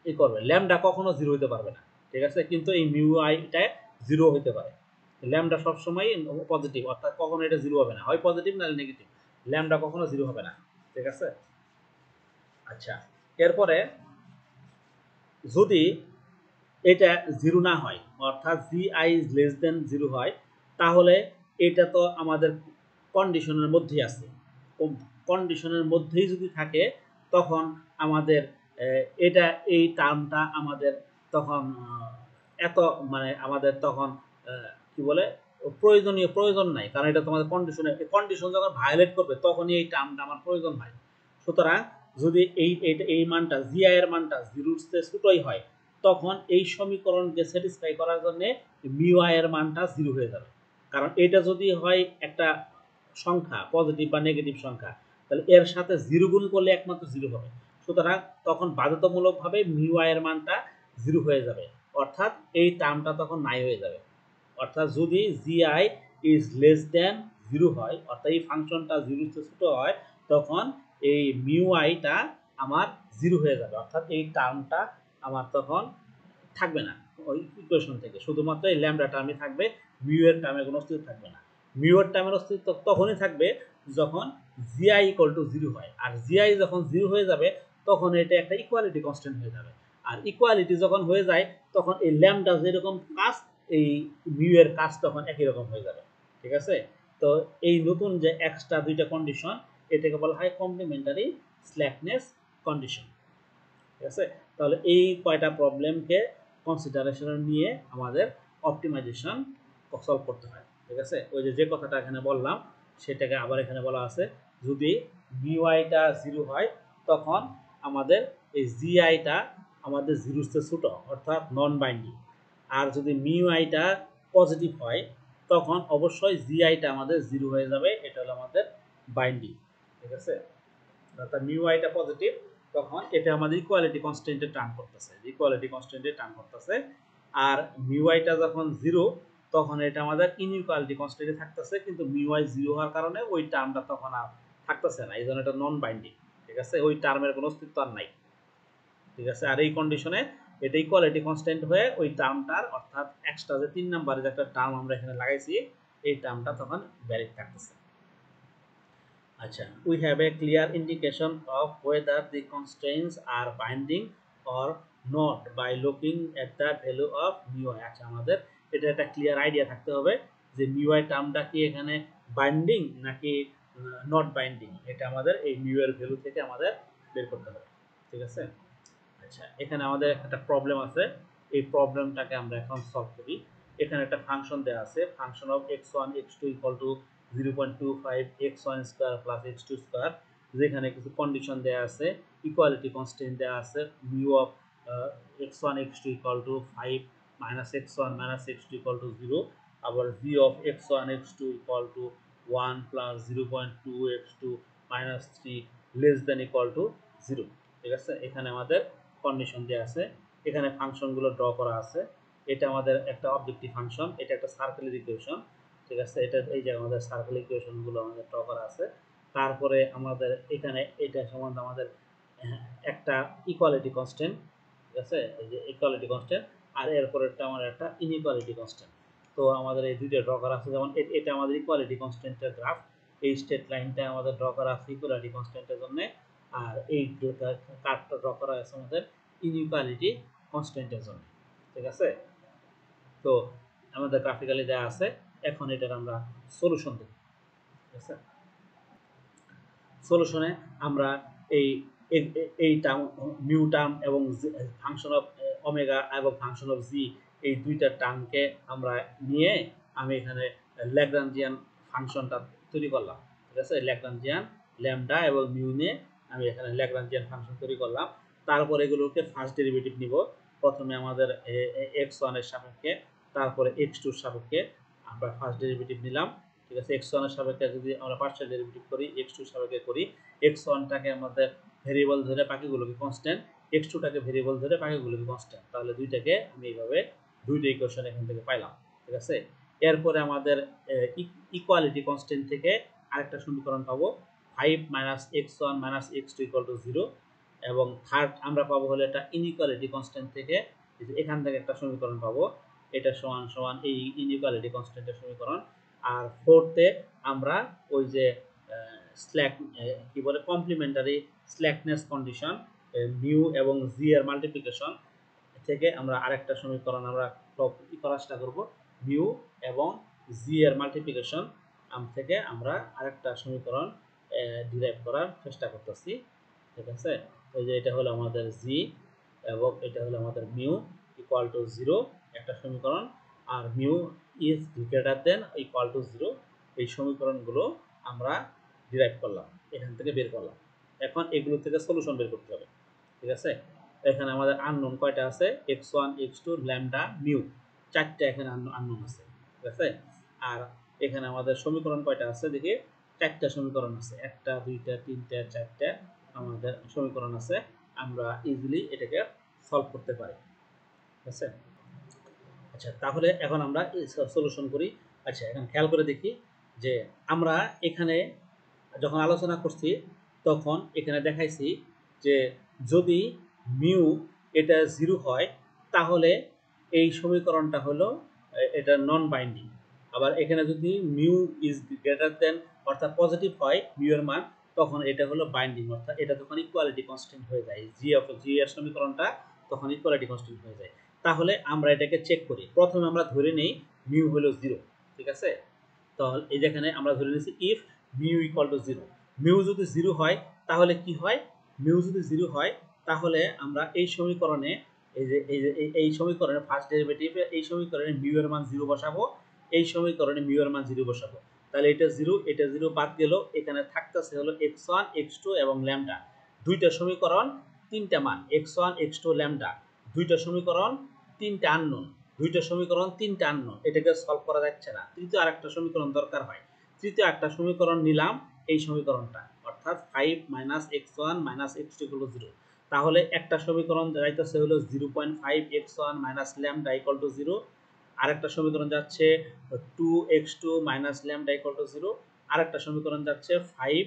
করবে। ল্যামডা কখনো জিরো হইতে পারবে না, ঠিক আছে, কিন্তু এই মিউ আইটা জিরো হইতে পারে। ল্যামডা সবসময় পজিটিভ, অর্থাৎ কখনো এটা জিরো হবে না, হয় পজিটিভ নাহলে নেগেটিভ, ল্যামডা কখনো জিরো হবে না, ঠিক আছে। আচ্ছা, এরপরে যদি এটা জিরো না হয়, অর্থাৎ G I is less then zero হয়, তাহলে এটা তো আমাদের কন্ডিশনের মধ্যেই আছে। কন্ডিশনের মধ্যেই যদি থাকে তখন আমাদের এটা এই টার্মটা আমাদের তখন এত মানে আমাদের তখন কি বলে প্রয়োজন নাই, কারণ এটা তোমাদের কন্ডিশন যখন ভায়োলেট করবে তখনই এই টার্মটা আমার প্রয়োজন হয়। সুতরাং যদি এই মানটা জি আই এর মানটা জিরোর চেয়ে ছোটই হয় তখন এই সমীকরণকে স্যাটিসফাই করার জন্য মিউ আই এর মানটা জিরো হয়ে যাবে। কারণ এটা যদি হয় একটা সংখ্যা পজিটিভ বা নেগেটিভ সংখ্যা, তাহলে এর সাথে জিরো গুণ করলে একমাত্র জিরো হবে। সুতরাং তখন বাধ্যতামূলকভাবে মিউ আই এর মানটা জিরো হয়ে যাবে, অর্থাৎ এই টার্মটা তখন নাই হয়ে যাবে। অর্থাৎ যদি G I is less then zero হয়, অর্থাৎ এই ফাংশনটা জিরোর চেয়ে ছোট হয়, তখন এই মিউ আইটা আমার জিরো হয়ে যাবে, অর্থাৎ এই টার্মটা আমার তখন থাকবে না ওই ইকুয়েশন থেকে, শুধুমাত্র এই ল্যামডা টার্মই থাকবে, মিউ এর টার্মের কোনো অস্তিত্ব থাকবে না। মিউ এর টার্মের অস্তিত্ব তখনই থাকবে যখন জিআই ইকুয়াল টু জিরো হয়, আর জিআই যখন জিরো হয়ে যাবে তখন এটা একটা ইকুয়ালিটি কনস্ট্যান্ট হয়ে যাবে, আর ইকুয়ালিটি যখন হয়ে যায় তখন এই ল্যামডা যেরকম কাজ এই মিউ এর কাজ তখন একই রকম হয়ে যাবে, ঠিক আছে। তো এই নতুন যে এক্সট্রা দুইটা কন্ডিশন এটাকে বলা হয় কমপ্লিমেন্টারি স্ল্যাকনেস কন্ডিশন, ঠিক আছে। তাহলে এই কয়টা প্রবলেমকে কনসিডারেশনে নিয়ে আমাদের অপটিমাইজেশন সলভ করতে হয়, ঠিক আছে। ওই যে কথাটা এখানে বললাম সেটাকে আবার এখানে বলা আছে যদি মিউ আইটা 0 হয় তখন আমাদের এই জি আইটা আমাদের 0 চেয়ে ছোট অর্থাৎ নন বাইন্ডিং। আর যদি মিউ আইটা পজিটিভ হয় তখন অবশ্যই জি আইটা আমাদের 0 হয়ে যাবে, এটা হলো আমাদের বাইন্ডিং। ঠিক আছে, অর্থাৎ মিউ আইটা পজিটিভ তখন এটা আমাদের ইকুয়ালিটি কনস্ট্যান্টে টার্ন করতেছে, ইকুয়ালিটি কনস্ট্যান্টে টার্ন করতেছে। আর মিউ আইটা যখন 0 তখন এটা আমাদের ইনইকুয়ালিটি কনস্ট্যান্টে থাকতেছে, কিন্তু মিউ আই 0 হওয়ার কারণে ওই টার্মটা তখন আর থাকতেছে না, এই জন্য এটা নন বাইন্ডিং। ঠিক আছে, ওই টার্মের কোনো অস্তিত্ব আর নাই। ঠিক আছে, আর এই কন্ডিশনে এটা ইকুয়ালিটি কনস্ট্যান্ট হয়ে ওই টার্মটার অর্থাৎ এক্সট্রা যে 3 নম্বরে যে একটা টার্ম আমরা এখানে লাগাইছি এই টার্মটা তখন ভ্যালিড থাকতেছে। আচ্ছা, we have a clear indication of whether the constraints are binding or not by looking at the value of mu i। আচ্ছা, আমাদের এটা একটা ক্লিয়ার আইডিয়া থাকতে হবে যে mu i টার্মটা কি এখানে বাইন্ডিং নাকি নট বাইন্ডিং, এটা আমাদের এই mu এর ভ্যালু থেকে আমাদের বের করতে হবে। ঠিক আছে, আচ্ছা এখানে আমাদের একটা প্রবলেম আছে, এই প্রবলেমটাকে আমরা এখন সলভ করি। এখানে একটা ফাংশন দেওয়া আছে, function of x1 x2 equal to 0.25 x1 square plus x2 square, যেখানে কিছু কন্ডিশন দেওয়া আছে, ইকুয়ালিটি কনস্ট্যান্ট দেওয়া আছে mu of x1 x2 equal to 5 minus x1 minus x2 equal to 0, আবার v of x1 x2 equal to 1 plus 0.2 x2 minus 3 less than equal to 0। ঠিক আছে, এখানে আমাদের কন্ডিশন দেওয়া আছে, এখানে ফাংশনগুলো ড্র করা আছে। এটা আমাদের একটা অবজেক্টিভ ফাংশন, এটা একটা সার্কেলের ইকুয়েশন। ঠিক আছে, এটা এই যে আমাদের সার্কেল ইকুয়েশনগুলো আমাদের ড্র করা আছে। তারপরে আমাদের এখানে এটা সম্বন্ধে আমাদের একটা ইকুয়ালিটি কনস্ট্যান্ট। ঠিক আছে, এই যে ইকুয়ালিটি কনস্ট্যান্ট, আর এরপরেরটা আমার একটা ইনইকুয়ালিটি কনস্ট্যান্ট। তো আমাদের এই দুইটা ড্র করা আছে, যেমন এটা আমাদের ইকুয়ালিটি কনস্ট্যান্টের গ্রাফ, এই স্ট্রেট লাইনটা আমাদের ড্র করা আছে ইকুয়ালিটি কনস্ট্যান্টের জন্য, আর এই কার্ভটা ড্র করা আছে আমাদের ইনইকুয়ালিটি কনস্ট্যান্টের জন্য। ঠিক আছে, তো আমাদের গ্রাফিক্যালি দেওয়া আছে। এখন এটার আমরা সলিউশন দেব। ঠিক আছে, সলিউশনে আমরা এই এই টার্ম মিউ টার্ম এবং ফাংশন অফ ওমেগা এবং ফাংশন অফ জি, এই দুইটা টার্মকে আমরা নিয়ে আমি এখানে ল্যাগ্রাঞ্জিয়ান ফাংশনটা তৈরি করলাম। ঠিক আছে, ল্যাগ্রাঞ্জিয়ান ল্যামডা এবং মিউ নিয়ে আমি এখানে ল্যাগ্রাঞ্জিয়ান ফাংশন তৈরি করলাম। তারপর এগুলোকে ফার্স্ট ডেরিভেটিভ নিব, প্রথমে আমাদের x1 এর সাপেক্ষে, তারপরে x2 এর সাপেক্ষে আমরা ফার্স্ট ডেরিভেটিভ নিলাম। ঠিক আছে, x1 এর সাপেক্ষে যদি আমরা পার্শিয়াল ডেরিভেটিভ করি, x2 এর সাপেক্ষে করি, x1 টাকে আমাদের ভেরিয়েবল ধরে বাকিগুলোকে কনস্ট্যান্ট, x2 টাকে ভেরিয়েবল ধরে বাকিগুলোকে কনস্ট্যান্ট, তাহলে দুইটাকে আমি এইভাবে দুইটা ইকুয়েশন এখান থেকে পাইলাম। ঠিক আছে, এরপরে আমাদের ইকুয়ালিটি কনস্ট্যান্ট থেকে আরেকটা সমীকরণ পাবো 5 minus x1 minus x2 equal to 0, এবং থার্ড আমরা পাবো হলো এটা ইনইকুয়ালিটি কনস্ট্যান্ট থেকে, এখান থেকে একটা সমীকরণ পাবো, এটা সমান সমান এই ইনইকুয়ালিটি কনস্ট্যান্টের সমীকরণ। আর ফোর্থে আমরা ওই যে স্ল্যাক কি বলে কমপ্লিমেন্টারি স্ল্যাকনেস কন্ডিশন মিউ এবং জি এর মাল্টিপ্লিকেশন থেকে আমরা আরেকটা সমীকরণ আমরা কি করার চেষ্টা করব, মিউ এবং জি এর মাল্টিপ্লিকেশন থেকে আমরা আরেকটা সমীকরণ ডিরাইভ করার চেষ্টা করতেছি। ঠিক আছে, ওই যে এটা হলো আমাদের জি এবং এটা হলো আমাদের মিউ ইকুয়াল টু 0 একটা সমীকরণ, আর mu is greater than equal to 0, এই সমীকরণগুলো আমরা ডিরাইভ করলাম, এখান থেকে বের করলাম। এখন এগুলো থেকে সলিউশন বের করতে হবে। ঠিক আছে, এখানে আমাদের আননোন কয়টা আছে, x1 x2 ল্যামডা মিউ, চারটা এখানে আননোন আছে। ঠিক আছে, আর এখানে আমাদের সমীকরণ কয়টা আছে দেখি, চারটা সমীকরণ আছে, একটা দুইটা তিনটা চারটা আমাদের সমীকরণ আছে, আমরা ইজিলি এটাকে সলভ করতে পারি। ঠিক আছে, আচ্ছা তাহলে এখন আমরা সলিউশন করি। আচ্ছা এখন খেয়াল করে দেখি যে আমরা এখানে যখন আলোচনা করছি তখন এখানে দেখাইছি যে যদি মিউ এটা 0 হয় তাহলে এই সমীকরণটা হলো এটা নন বাইন্ডিং, আবার এখানে যদি মিউ ইজ গ্রেটার দেন অর্থাৎ পজিটিভ হয় মিউ এর মান, তখন এটা হলো বাইন্ডিং, অর্থাৎ এটা তখন ইকুয়ালিটি কনস্ট্যান্ট হয়ে যায়, জি এর সমীকরণটা তখন ইকুয়ালিটি কনস্ট্যান্ট হয়ে যায়। তাহলে আমরা এটাকে চেক করি, প্রথমে আমরা ধরে নেই মিউ হলো 0। ঠিক আছে, তাহলে এই যেখানে আমরা ধরে নিয়েছি if mu equal to 0, mu যদি 0 হয় তাহলে কি হয়, মিউ যদি 0 হয় তাহলে আমরা এই সমীকরণে এই সমীকরণে ফার্স্ট ডেরিভেটিভ এই সমীকরণে মিউ এর মান 0 বসাবো, এই সমীকরণে মিউ এর মান 0 বসাবো, তাহলে এটা 0 এটা 0 বাদ গেল, এখানে থাকতেছে হলো x1 x2 এবং ল্যামডা। দুইটা সমীকরণ তিনটা মান x1 x2 ল্যামডা, দুইটা সমীকরণ তিনটা আননোন, দুইটা সমীকরণ তিনটা আননোন, এটাকে সলভ করা যাচ্ছে না, তৃতীয় আরেকটা সমীকরণ দরকার হয়। তৃতীয় একটা সমীকরণ নিলাম, এই সমীকরণটা, অর্থাৎ 5 - x1 - x2 = 0। তাহলে একটা সমীকরণ যাইতেছে হলো 0.5 x1 - ল্যামডা = 0, আরেকটা সমীকরণ যাচ্ছে 2x2 - ল্যামডা = 0, আরেকটা সমীকরণ যাচ্ছে 5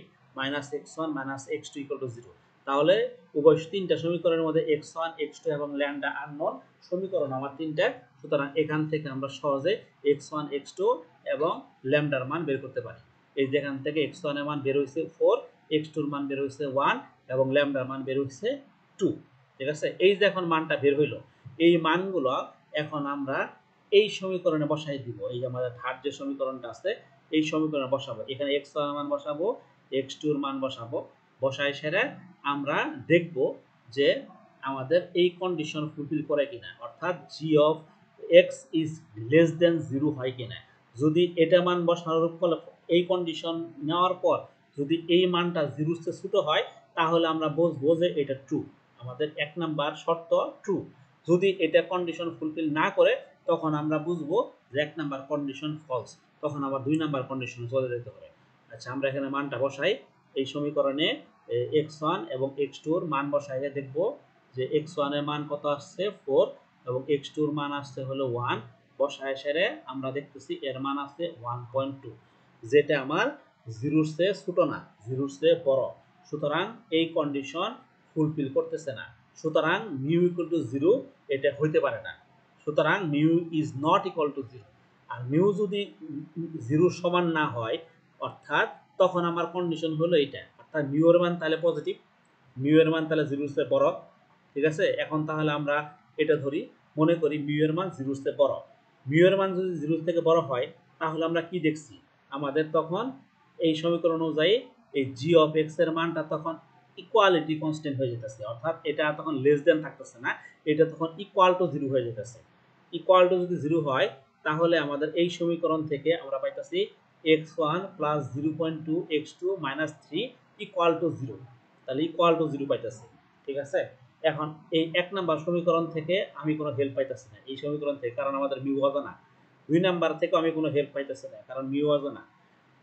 - x1 - x2 = 0। তাহলে উভয় তিনটা সমীকরণের মধ্যে x1 x2 এবং ল্যামডা আননোন সমীকরণ আমার তিনটা। সুতরাং এখান থেকে আমরা সহজে x1 x2 এবং ল্যামডার মান বের করতে পারি। এই যেখান থেকে x1 এর মান বের হইছে 4, x2 এর মান বের হইছে 1 এবং ল্যামডার মান বের হইছে 2। ঠিক আছে, এই যে এখন মানটা বের হইলো, এই মানগুলো এখন আমরা এই সমীকরণে বসাই দিব। এই যে আমাদের থার্ড যে সমীকরণটা আছে, এই সমীকরণে বসাবো। এখানে x1 এর মান বসাবো, x2 এর মান বসাবো। বসায় সেরে আমরা দেখব যে আমাদের এই কন্ডিশন ফুলফিল করে কিনা, অর্থাৎ g of x is less than 0 হয় কিনা। যদি এটা মান বসানোর ফলে এই কন্ডিশন নেওয়ার পর যদি এই মানটা 0 এর চেয়ে ছোট হয়, তাহলে আমরা বুঝবো যে এটা ট্রু, আমাদের এক নাম্বার শর্ত ট্রু। যদি এটা কন্ডিশন ফুলফিল না করে, তখন আমরা বুঝবো যে এক নাম্বার কন্ডিশন ফলস, তখন আবার দুই নাম্বার কন্ডিশনে চলে যেতে হবে। আচ্ছা, আমরা এখানে মানটা বসাই। এই সমীকরণে x1 এবং x2 এর মান বসাইলে দেখব যে x1 এর মান কত আসছে 4 এবং x2 এর মান আসছে হলো 1। বসায় সেরে আমরা দেখতেছি এর মান আছে 1.2, যেটা আমার 0 এর চেয়ে ছোট না, 0 এর চেয়ে বড়। সুতরাং এই কন্ডিশন ফুলফিল করতেছে না। সুতরাং মিউ ইকুয়াল টু 0 এটা হইতে পারে না। সুতরাং mu is not equal to 0। আর মিউ যদি 0 সমান না হয়, অর্থাৎ তখন আমার কন্ডিশন হলো এটা, অর্থাৎ মিউ এর মান তাহলে পজিটিভ, মিউ এর মান তাহলে 0 এর চেয়ে বড়। ঠিক আছে, এখন তাহলে আমরা এটা ধরি, মনে করি মিউ এর মান 0 এর চেয়ে বড়। মিউ এর মান যদি 0 থেকে বড় হয়, তাহলে আমরা কি দেখছি, আমাদের তখন এই সমীকরণ অনুযায়ী এই g of x এর মানটা তখন ইকুয়ালিটি কনস্ট্যান্ট হয়ে যেতেছে, অর্থাৎ এটা তখন লেস দেন থাকতেছে না, এটা তখন ইকুয়াল টু 0 হয়ে যেতেছে। ইকুয়াল টু যদি 0 হয়, তাহলে আমাদের এই সমীকরণ থেকে আমরা পাইতেছি x1 plus 0.2 x2 minus 3 equal to 0। তাহলে ইকুয়াল টু 0 পাইতেছি। ঠিক আছে, এখন এই এক নাম্বার সমীকরণ থেকে আমি কোনো হেল্প পাইতেছি না এই সমীকরণ থেকে, কারণ আমাদের মিউ অজানা। দুই নাম্বার থেকে আমি কোনো হেল্প পাইতেছি না, কারণ মিউ অজানা।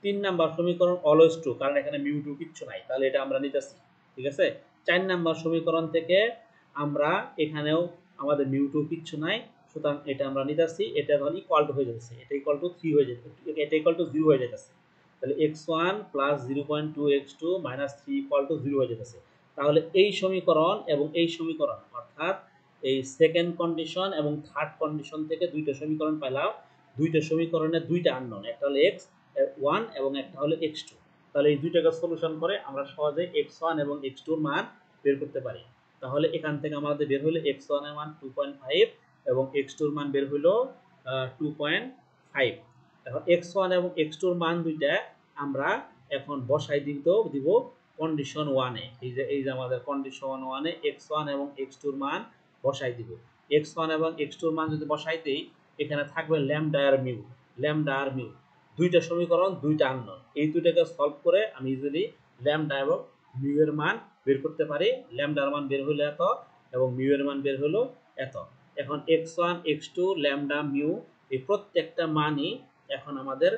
তিন নাম্বার সমীকরণ অলওয়েজ ট্রু, কারণ এখানে মিউ টু কিচ্ছু নাই, তাহলে এটা আমরা নিতেছি। ঠিক আছে, চার নাম্বার সমীকরণ থেকে আমরা এখানেও আমাদের মিউ টু কিচ্ছু নাই, সুতরাং এটা আমরা নিতেছি। এটা ধর ইকুয়াল টু হয়ে যাচ্ছে, এটা ইকুয়াল টু 3 হয়ে যাচ্ছে, এটা ইকুয়াল টু 0 হয়ে যাচ্ছে। তাহলে x1 plus 0.2 x2 minus 3 equal to 0 হয়ে যাচ্ছে। তাহলে এই সমীকরণ এবং এই সমীকরণ, অর্থাৎ এই সেকেন্ড কন্ডিশন এবং থার্ড কন্ডিশন থেকে দুইটা সমীকরণ পেলাম। দুইটা সমীকরণে দুইটা আননোন, একটা হলো x1 এবং একটা হলো x2। তাহলে এই দুইটাকে সলিউশন করে আমরা সহজে x1 এবং x2 এর মান বের করতে পারি। তাহলে এখান থেকে আমাদের বের হলো x1 এর মান 2.5 এবং x2 এর মান বের হলো 2.5। এখন x1 এবং x2 এর মান দুইটা আমরা এখন বসাই দিব কন্ডিশন 1 এ। এই যে আমাদের কন্ডিশন 1 এ x1 এবং x2 এর মান বসাই দিব। x1 এবং x2 এর মান যদি বসাই দেই, এখানে থাকবে ল্যামডা আর মিউ, ল্যামডা আর মিউ, দুইটা সমীকরণ দুইটা আননোন। এই দুইটাকে সলভ করে আমি ইজিলি ল্যামডা এবং মিউ এর মান বের করতে পারি। ল্যামডার মান বের হলো এত এবং মিউ এর মান বের হলো এত। এখন x1 x2 ল্যামডা মিউ এই প্রত্যেকটা মানই এখন আমাদের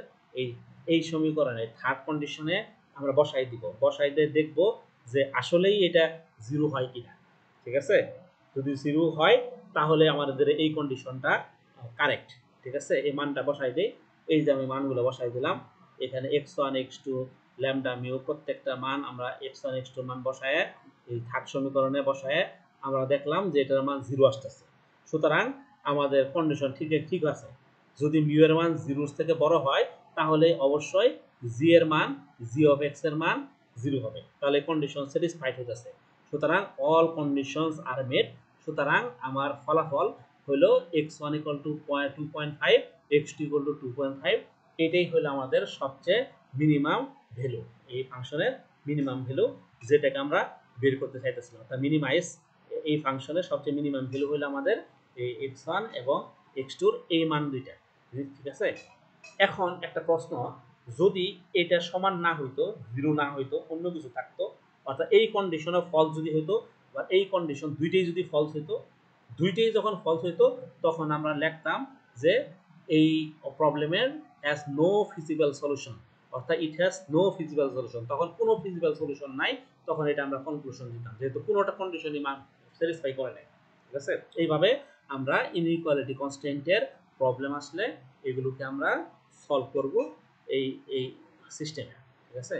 এই সমীকরণে থার্ড কন্ডিশনে আমরা বসাই দিব। বসাই দিয়ে দেখব যে আসলেই এটা 0 হয় কিনা। ঠিক আছে, যদি 0 হয় তাহলে আমাদের এই কন্ডিশনটা কারেক্ট। ঠিক আছে, এই মানটা বসাই দেই। এই যে আমি মানগুলো বসাই দিলাম, এখানে x1 x2 ল্যামডা মিউ প্রত্যেকটা মান আমরা x1 x2 মান বসায় এই থার্ড সমীকরণে বসায় আমরা দেখলাম যে এটার মান 0 আসতেছে। সুতরাং আমাদের কন্ডিশন ঠিক আছে। যদি মিউ এর মান 0 থেকে বড় হয়, তাহলে অবশ্যই g এর মান g of x এর মান 0 হবে, তাহলে কন্ডিশন স্যাটিসফাইড হয়ে যাচ্ছে। সুতরাং অল কন্ডিশনস আর মেট। সুতরাং আমার ফলাফল হলো x1 = 2.5, x2 = 2.5। এটাই হলো আমাদের সবচেয়ে মিনিমাম ভ্যালু, এই ফাংশনের মিনিমাম ভ্যালু, যেটাকে আমরা বের করতে চাইতেছিলাম। অর্থাৎ মিনিমাইজ এই ফাংশনের সবচেয়ে মিনিমাম ভ্যালু হলো আমাদের এই x1 এবং x2 এর এই মান দুইটা। ঠিক আছে, এখন একটা প্রশ্ন, যদি এটা সমান না হইতো, 0 না হইতো, অন্য কিছু থাকতো, অর্থাৎ এই কন্ডিশনে ফলস যদি হইতো বা এই কন্ডিশন দুইটাই যদি ফলস হইতো, দুইটাই যখন ফলস হইতো তখন আমরা লিখতাম যে এই প্রবলেমের হ্যাজ নো ফিজিবল সলিউশন, অর্থাৎ it has no feasible solution, তখন কোনো ফিজিবল সলিউশন নাই, তখন এটা আমরা কনক্লুশন দিতাম যেহেতু কোনোটা কন্ডিশনই স্যাটিসফাই করে নাই। ঠিক আছে, এইভাবে আমরা ইনইকুয়ালিটি কনস্ট্যান্টের প্রবলেম আসলে এগুলোকে আমরা সলভ করব এই এই সিস্টেমে। ঠিক আছে,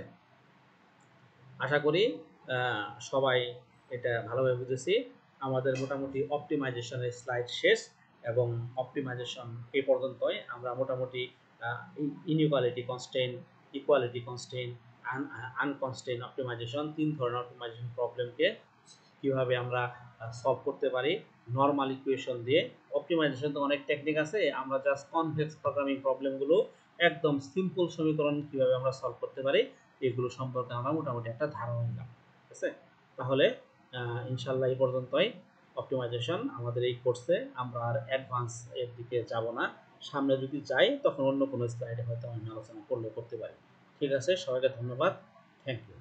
আশা করি সবাই এটা ভালোভাবে বুঝেছি। আমাদের মোটামুটি অপটিমাইজেশনের স্লাইড শেষ এবং অপটিমাইজেশন এই পর্যন্তই। আমরা মোটামুটি inequality constant, equality constant, unconstant optimization, 3 ধরনের অপটিমাইজেশন প্রবলেমকে কিভাবে আমরা সলভ করতে পারি নরমাল ইকুয়েশন দিয়ে। অপটিমাইজেশন তো অনেক টেকনিক আছে, আমরা জাস্ট কনভেক্স প্রোগ্রামিং প্রবলেমগুলো একদম সিম্পল সমীকরণ কিভাবে আমরা সলভ করতে পারি এগুলো সম্পর্কে আমরা মোটামুটি একটা ধারণা নিলাম। ঠিক আছে, তাহলে ইনশাল্লাহ এই পর্যন্তই অপটিমাইজেশন আমাদের এই কোর্সে। আমরা আর অ্যাডভান্স এর দিকে যাব না, সামনে যদি যাই তখন অন্য কোনো স্লাইডে হয়তো আমি আলোচনা করতে পারি। ঠিক আছে, সবাইকে ধন্যবাদ, থ্যাংক ইউ।